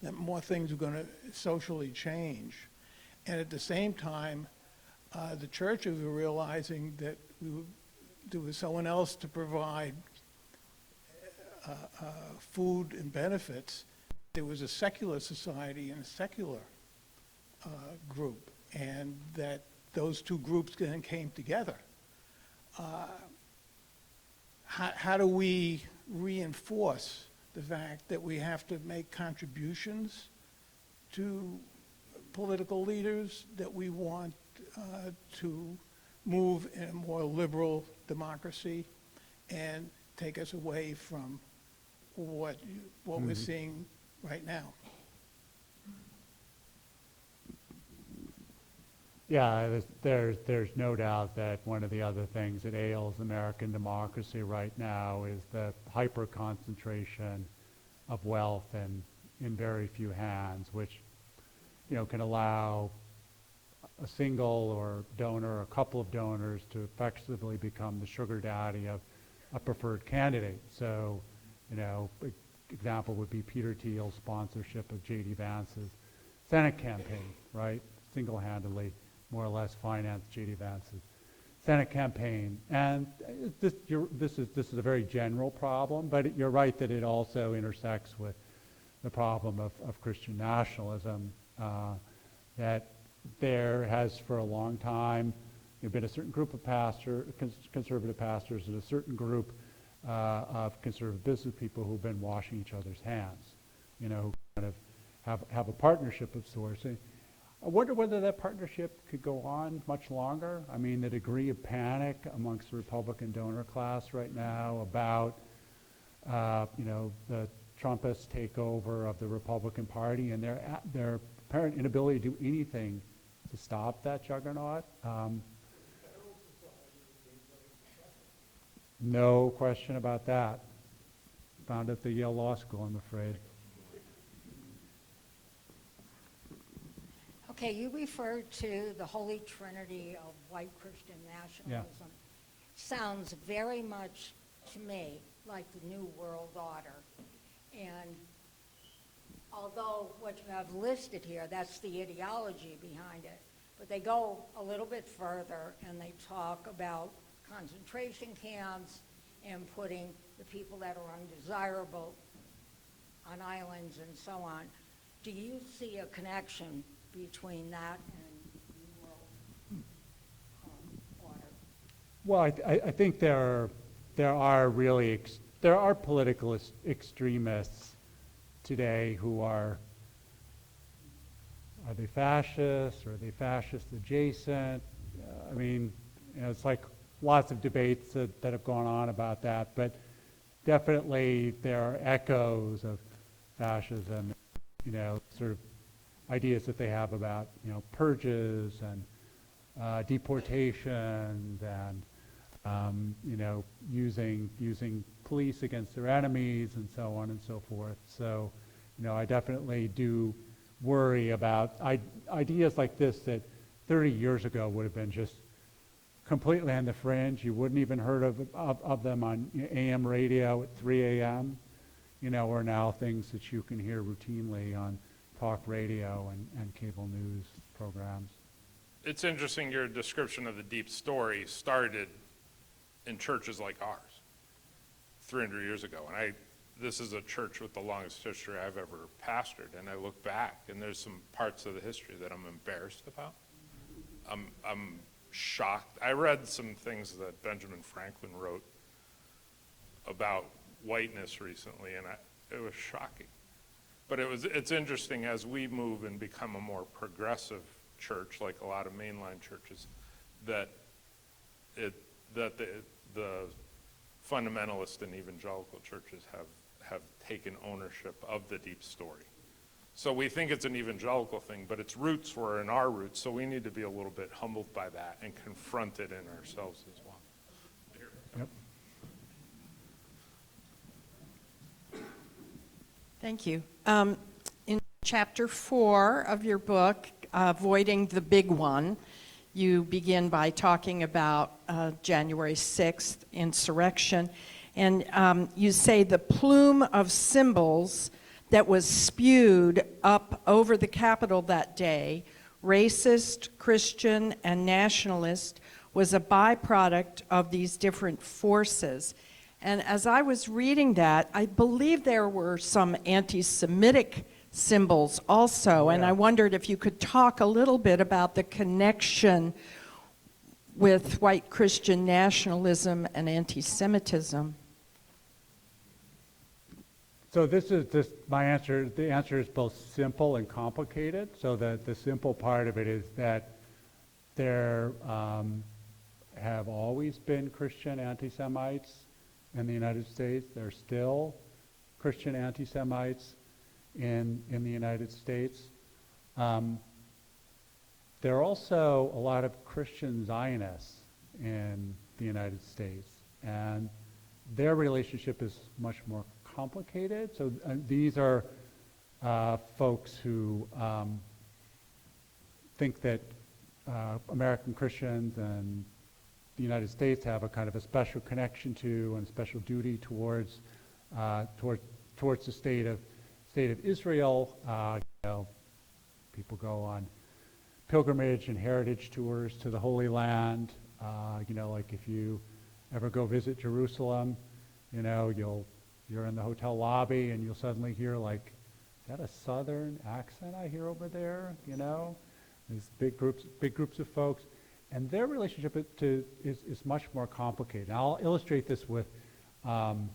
that more things were going to socially change. And at the same time, the churches were realizing that there was someone else to provide food and benefits. There was a secular society and a secular group, and that those two groups then came together. How do we reinforce the fact that we have to make contributions to political leaders, that we want to move in a more liberal democracy and take us away from what we're seeing right now? Yeah, there's no doubt that one of the other things that ails American democracy right now is the hyper-concentration of wealth in very few hands, which, can allow a single or donor, a couple of donors to effectively become the sugar daddy of a preferred candidate. So, example would be Peter Thiel's sponsorship of J.D. Vance's Senate campaign, right? Single-handedly, more or less, financed J.D. Vance's Senate campaign. And this is a very general problem, but you're right that it also intersects with the problem of Christian nationalism, that there has for a long time been a certain group of conservative pastors and a certain group of conservative business people who've been washing each other's hands, who kind of have a partnership of sorts. I wonder whether that partnership could go on much longer. I mean, the degree of panic amongst the Republican donor class right now about, the Trumpist takeover of the Republican Party and their apparent inability to do anything to stop that juggernaut. No question about that. Found at the Yale Law School, I'm afraid. Okay, you referred to the Holy Trinity of white Christian nationalism. Sounds very much to me like the New World Order. And although what you have listed here, that's the ideology behind it, but they go a little bit further and they talk about concentration camps and putting the people that are undesirable on islands and so on. Do you see a connection between that and New World Order? Well, I think there are political extremists today who are they fascist or are they fascist adjacent? I mean, it's like lots of debates that have gone on about that, but definitely there are echoes of fascism, sort of ideas that they have about, purges and deportations and, using police against their enemies and so on and so forth. So, I definitely do worry about ideas like this that 30 years ago would have been just completely on the fringe. You wouldn't even heard of them on AM radio at 3 a.m., or now things that you can hear routinely on talk radio and cable news programs. It's interesting your description of the deep story started in churches like ours 300 years ago. And this is a church with the longest history I've ever pastored. And I look back and there's some parts of the history that I'm embarrassed about. I'm shocked. I read some things that Benjamin Franklin wrote about whiteness recently, and it was shocking. But it's interesting as we move and become a more progressive church, like a lot of mainline churches, that the fundamentalist and evangelical churches have taken ownership of the deep story. So we think it's an evangelical thing, but its roots were in our roots, so we need to be a little bit humbled by that and confront it in ourselves as well. Yep. Thank you. In chapter 4 of your book, Avoiding the Big One, you begin by talking about January 6th insurrection, and you say the plume of symbols that was spewed up over the Capitol that day, racist, Christian, and nationalist, was a byproduct of these different forces. And as I was reading that, I believe there were some anti-Semitic symbols also, and I wondered if you could talk a little bit about the connection with white Christian nationalism and anti-Semitism. So my answer, the answer is both simple and complicated. So the simple part of it is that there have always been Christian anti-Semites in the United States. There are still Christian anti-Semites in the United States. There are also a lot of Christian Zionists in the United States, and their relationship is much more complicated. So these are folks who think that American Christians and the United States have a kind of a special connection to and a special duty towards the state of Israel. People go on pilgrimage and heritage tours to the Holy Land. Like if you ever go visit Jerusalem, you're in the hotel lobby and you'll suddenly hear like, is that a Southern accent I hear over there? These big groups of folks, and their relationship is much more complicated. And I'll illustrate this with an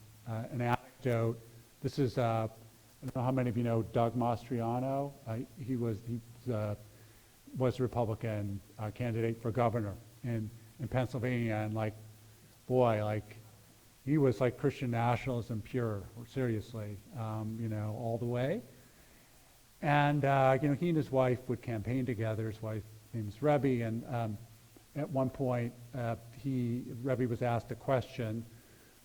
anecdote. This is I don't know how many of you know Doug Mastriano. He was a Republican candidate for governor in Pennsylvania, and he was like Christian nationalism pure, seriously, all the way. And he and his wife would campaign together. His wife's name is Rebbe, and at one point Rebbe was asked a question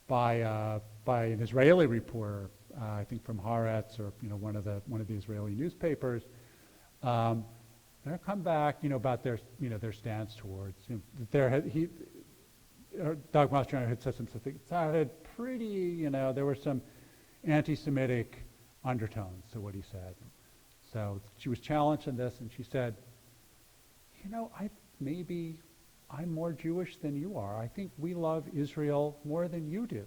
by an Israeli reporter, I think from Haaretz or one of the Israeli newspapers. They'll come back, about their stance towards. Doug Mastriano had said something. It sounded pretty, there were some anti-Semitic undertones to what he said. So she was challenged on this, and she said, I'm more Jewish than you are. I think we love Israel more than you do.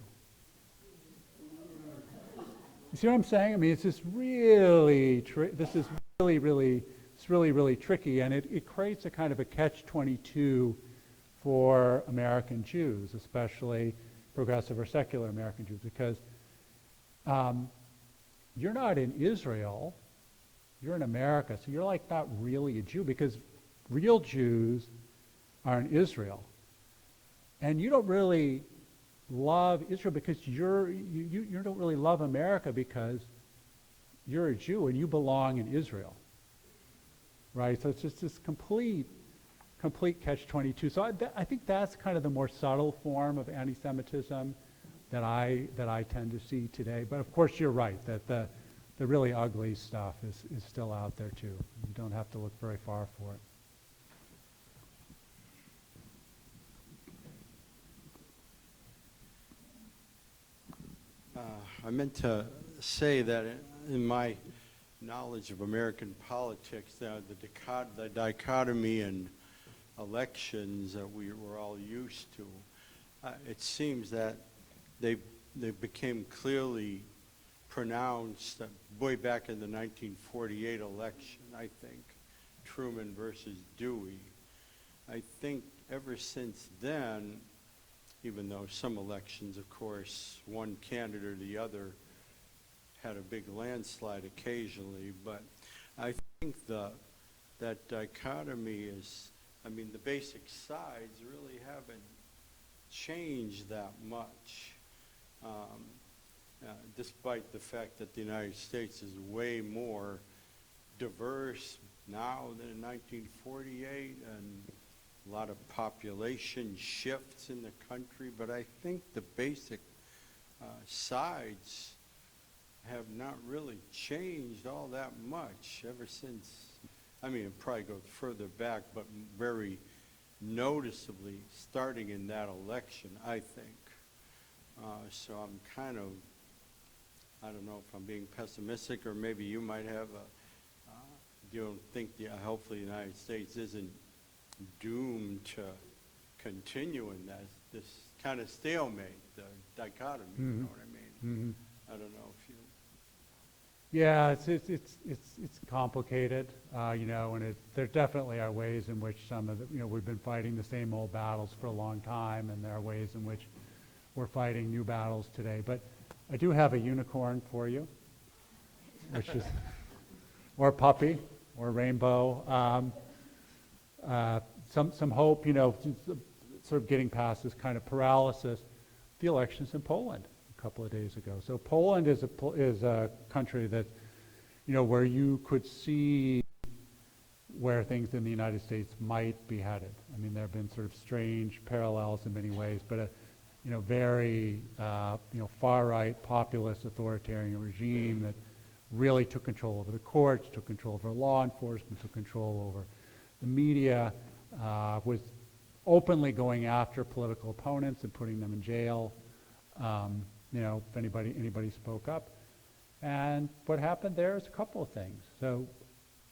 You see what I'm saying? I mean, it's just really, really tricky, and it creates a kind of a catch-22 for American Jews, especially progressive or secular American Jews, because you're not in Israel, you're in America, so you're like not really a Jew, because real Jews are in Israel. And you don't really love Israel because you don't really love America because you're a Jew and you belong in Israel. Right? So it's just this complete catch-22. So I think that's kind of the more subtle form of anti-Semitism that I tend to see today. But of course you're right that the really ugly stuff is still out there too. You don't have to look very far for it. I meant to say that in my knowledge of American politics, the dichotomy in elections that we were all used to, it seems that they became clearly pronounced way back in the 1948 election, I think, Truman versus Dewey. I think ever since then, even though some elections, of course, one candidate or the other had a big landslide occasionally, but I think that dichotomy is, I mean, the basic sides really haven't changed that much, despite the fact that the United States is way more diverse now than in 1948, and a lot of population shifts in the country, but I think the basic sides have not really changed all that much ever since. I mean, it probably goes further back, but very noticeably starting in that election, I think. So I'm kind of, I don't know if I'm being pessimistic, or maybe you might have you don't think hopefully the United States isn't doomed to continue in this kind of stalemate, the dichotomy, you know what I mean? I don't know if you... Yeah, it's complicated, you know, and there definitely are ways in which some of the, you know, we've been fighting the same old battles for a long time, and there are ways in which we're fighting new battles today. But I do have a unicorn for you, which is, or puppy, or rainbow. Some hope, you know, sort of getting past this kind of paralysis. The elections in Poland a couple of days ago. So Poland is a country that, you know, where you could see where things in the United States might be headed. I mean, there have been sort of strange parallels in many ways, but a, you know, very, you know, far-right, populist, authoritarian regime that really took control over the courts, took control over law enforcement, took control over the media, was openly going after political opponents and putting them in jail, you know, if anybody spoke up. And what happened there is a couple of things. So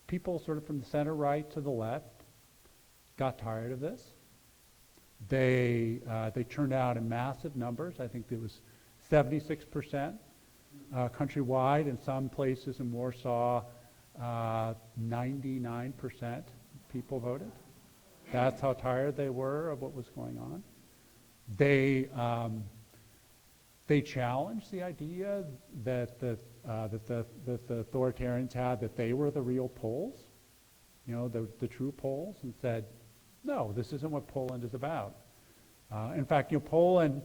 people sort of from the center right to the left got tired of this. They turned out in massive numbers. I think there was 76% countrywide. In some places in Warsaw, 99% people voted. That's how tired they were of what was going on. They challenged the idea that the authoritarians had, that they were the real Poles, you know, the true Poles, and said, no, this isn't what Poland is about. In fact, you know, Poland,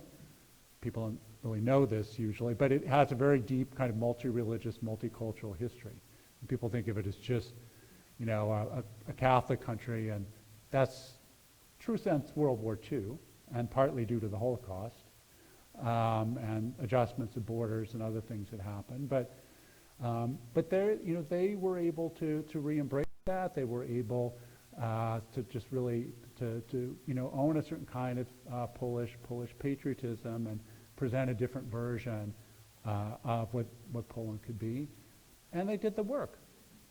people don't really know this usually, but it has a very deep kind of multi-religious, multicultural history. And people think of it as just, you know, a Catholic country, and that's true sense World War II, and partly due to the Holocaust, and adjustments of borders and other things that happened. But they, you know, they were able to re-embrace that. They were able to just really to you know, own a certain kind of Polish patriotism and present a different version of what Poland could be. And they did the work.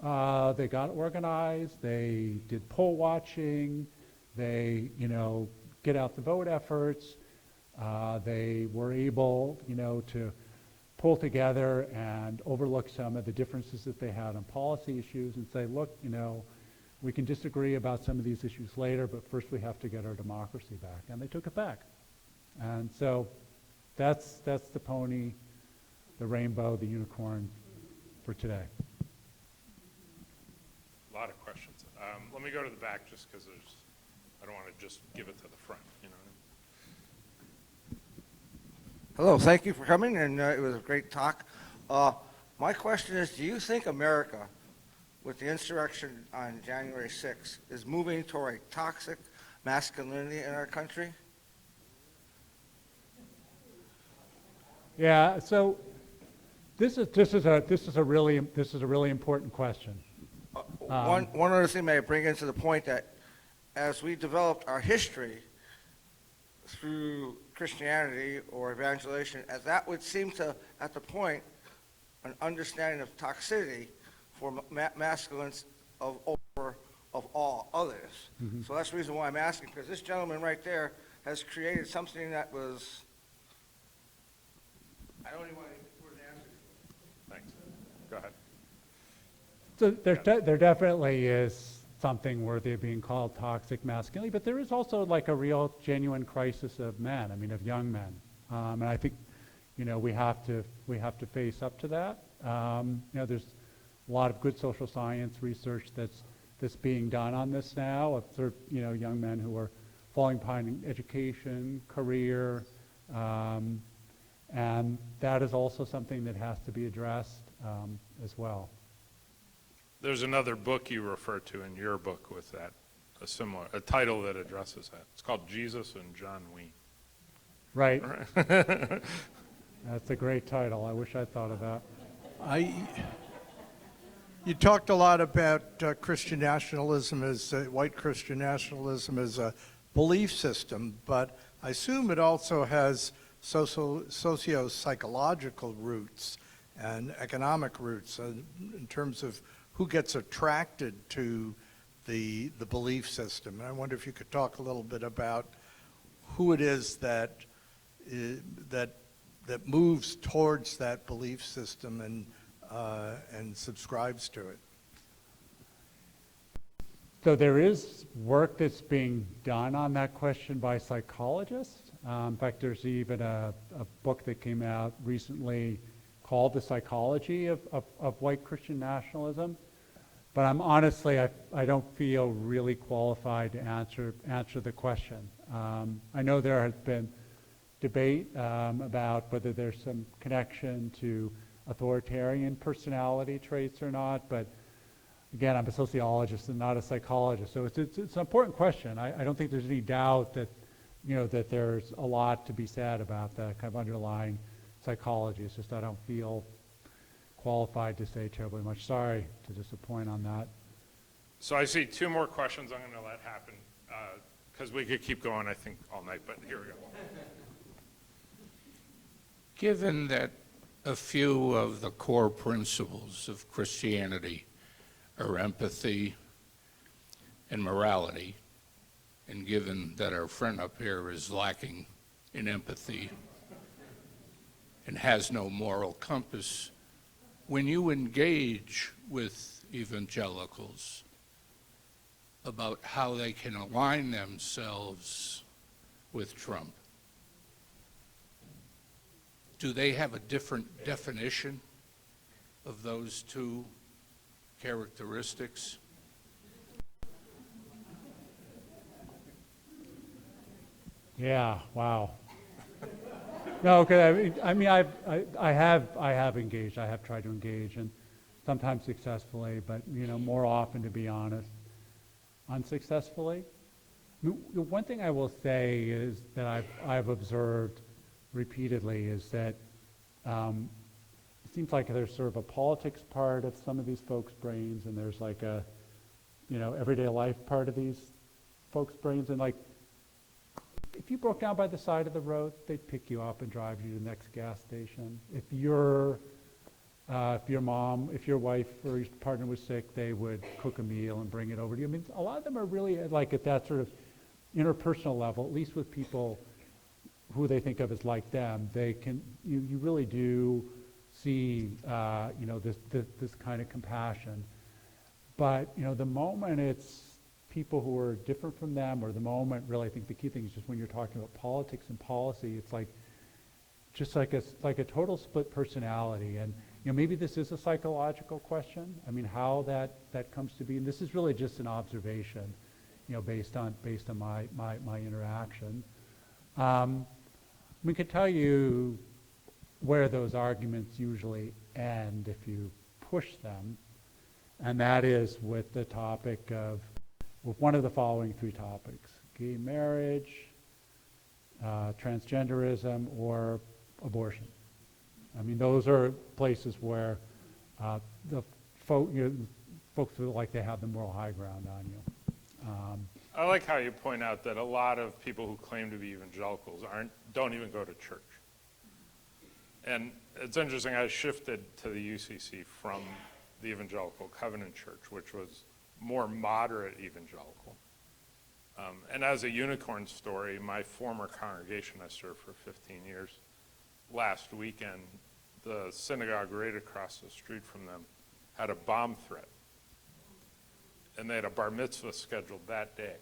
They got organized. They did poll watching. They, you know, get out the vote efforts. They were able, you know, to pull together and overlook some of the differences that they had on policy issues and say, look, you know, we can disagree about some of these issues later, but first we have to get our democracy back. And they took it back. And so that's the pony, the rainbow, the unicorn for today. A lot of questions. Let me go to the back just because I don't want to just give it to the front, you know. Hello, thank you for coming, and it was a great talk. My question is, do you think America, with the insurrection on January 6th, is moving toward a toxic masculinity in our country? Yeah, so this is a really important question. One other thing may I bring into the point that as we developed our history through Christianity or evangelization, as that would seem to, at the point, an understanding of toxicity for masculines of all others. Mm-hmm. So that's the reason why I'm asking, because this gentleman right there has created something that was, I don't even want to put an answer to it. Thanks. Go ahead. So there definitely is something worthy of being called toxic masculinity, but there is also like a real genuine crisis of men, I mean of young men. And I think, we have to face up to that. There's a lot of good social science research that's being done on this now of sort of, young men who are falling behind in education, career, and that is also something that has to be addressed as well. There's another book you refer to in your book with that, a title that addresses that. It's called Jesus and John Wayne. Right. That's a great title. I wish I'd thought of that. You talked a lot about Christian nationalism as white Christian nationalism as a belief system, but I assume it also has socio-psychological roots and economic roots in terms of who gets attracted to the belief system. And I wonder if you could talk a little bit about who it is that moves towards that belief system and subscribes to it. So there is work that's being done on that question by psychologists. In fact, there's even a book that came out recently called The Psychology of White Christian Nationalism. But I'm honestly, I don't feel really qualified to answer the question. I know there has been debate about whether there's some connection to authoritarian personality traits or not, but again, I'm a sociologist and not a psychologist, so it's an important question. I don't think there's any doubt that, that there's a lot to be said about the kind of underlying psychology. It's just I don't feel qualified to say terribly much. Sorry to disappoint on that. So I see two more questions. I'm going to let happen because we could keep going, I think, all night, but here we go. Given that a few of the core principles of Christianity are empathy and morality, and given that our friend up here is lacking in empathy and has no moral compass, when you engage with evangelicals about how they can align themselves with Trump, do they have a different definition of those two characteristics? Yeah. Wow. No, okay. I have engaged. I have tried to engage, and sometimes successfully, but more often, to be honest, unsuccessfully. The one thing I will say is that I've observed repeatedly is that it seems like there's sort of a politics part of some of these folks' brains, and there's like a everyday life part of these folks' brains, and like if you broke down by the side of the road, they'd pick you up and drive you to the next gas station. If your mom, if your wife or your partner was sick, they would cook a meal and bring it over to you. I mean, a lot of them are really like at that sort of interpersonal level, at least with people who they think of as like them. They can, you really do see, this kind of compassion. But the moment it's people who are different from them, or the moment, really, I think the key thing is just when you're talking about politics and policy, it's like just like a total split personality. And maybe this is a psychological question. I mean, how that comes to be, and this is really just an observation, based on my interaction. We could tell you where those arguments usually end if you push them, and that is with the topic of, with one of the following three topics: gay marriage, transgenderism, or abortion. I mean, those are places where the folks feel like they have the moral high ground on you. I like how you point out that a lot of people who claim to be evangelicals don't even go to church. And it's interesting, I shifted to the UCC from the Evangelical Covenant Church, which was more moderate evangelical. And as a unicorn story, my former congregation, I served for 15 years, last weekend, the synagogue right across the street from them had a bomb threat. and they had a bar mitzvah scheduled that day.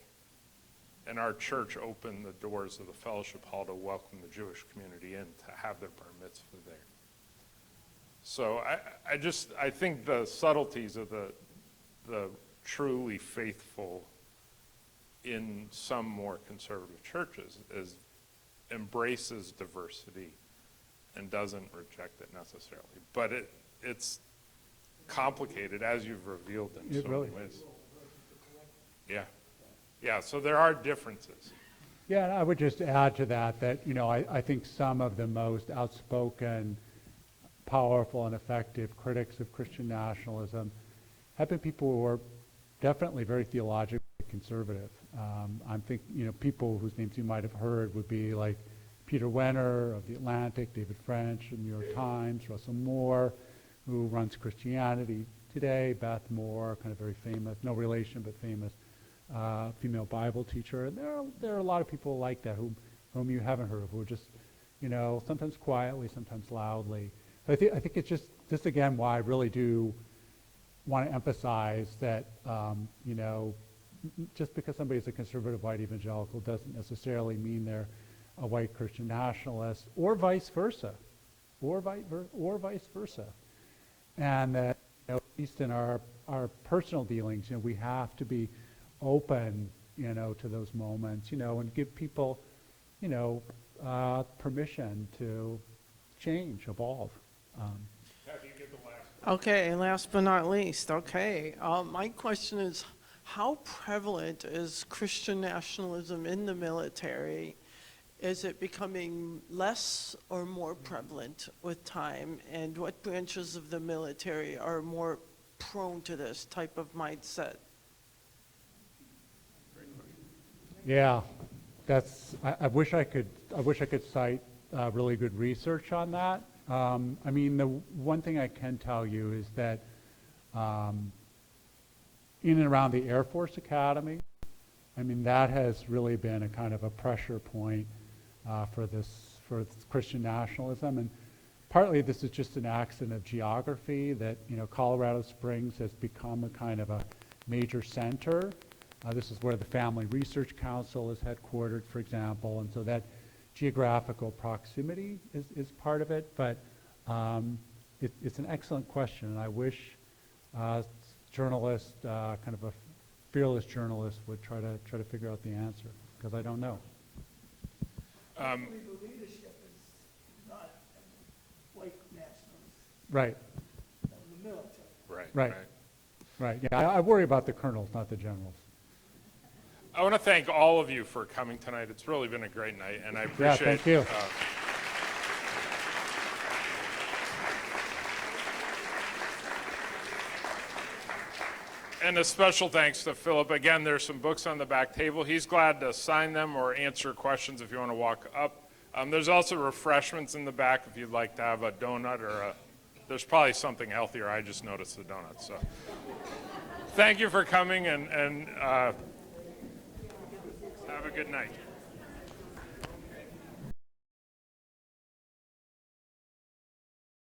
And our church opened the doors of the fellowship hall to welcome the Jewish community in to have their bar mitzvah there. So I think the subtleties of the truly faithful in some more conservative churches is embraces diversity and doesn't reject it necessarily. But it's complicated, as you've revealed in so many ways. Yeah. Yeah, so there are differences. Yeah, and I would just add to that, I think some of the most outspoken, powerful, and effective critics of Christian nationalism have been people who are definitely very theologically conservative. I'm thinking, people whose names you might have heard would be like Peter Wenner of The Atlantic, David French of The New York Times, Russell Moore, who runs Christianity Today, Beth Moore, kind of very famous, no relation, but famous female Bible teacher. And there are a lot of people like that whom you haven't heard of, who are just, sometimes quietly, sometimes loudly. But I think it's just again why I really do want to emphasize that, just because somebody's a conservative white evangelical doesn't necessarily mean they're a white Christian nationalist, or vice versa, or vice versa. And that, at least in our personal dealings, we have to be open, to those moments, and give people, permission to change, evolve. Okay, last but not least, okay. My question is, how prevalent is Christian nationalism in the military? Is it becoming less or more prevalent with time? And what branches of the military are more prone to this type of mindset? Yeah, I wish I could cite really good research on that. The one thing I can tell you is that in and around the Air Force Academy, that has really been a kind of a pressure point for Christian nationalism. And partly this is just an accident of geography that, Colorado Springs has become a kind of a major center. This is where the Family Research Council is headquartered, for example, and so that geographical proximity is part of it. But it's an excellent question, and I wish journalists, kind of a fearless journalist, would try to figure out the answer, because I don't know. The leadership is not white nationalists Right. of the military. Right. Yeah, I worry about the colonels, not the generals. I want to thank all of you for coming tonight. It's really been a great night, and I appreciate thank you. And a special thanks to Philip. Again, there's some books on the back table. He's glad to sign them or answer questions if you want to walk up. There's also refreshments in the back if you'd like to have a donut or there's probably something healthier. I just noticed the donuts. So thank you for coming, and have a good night.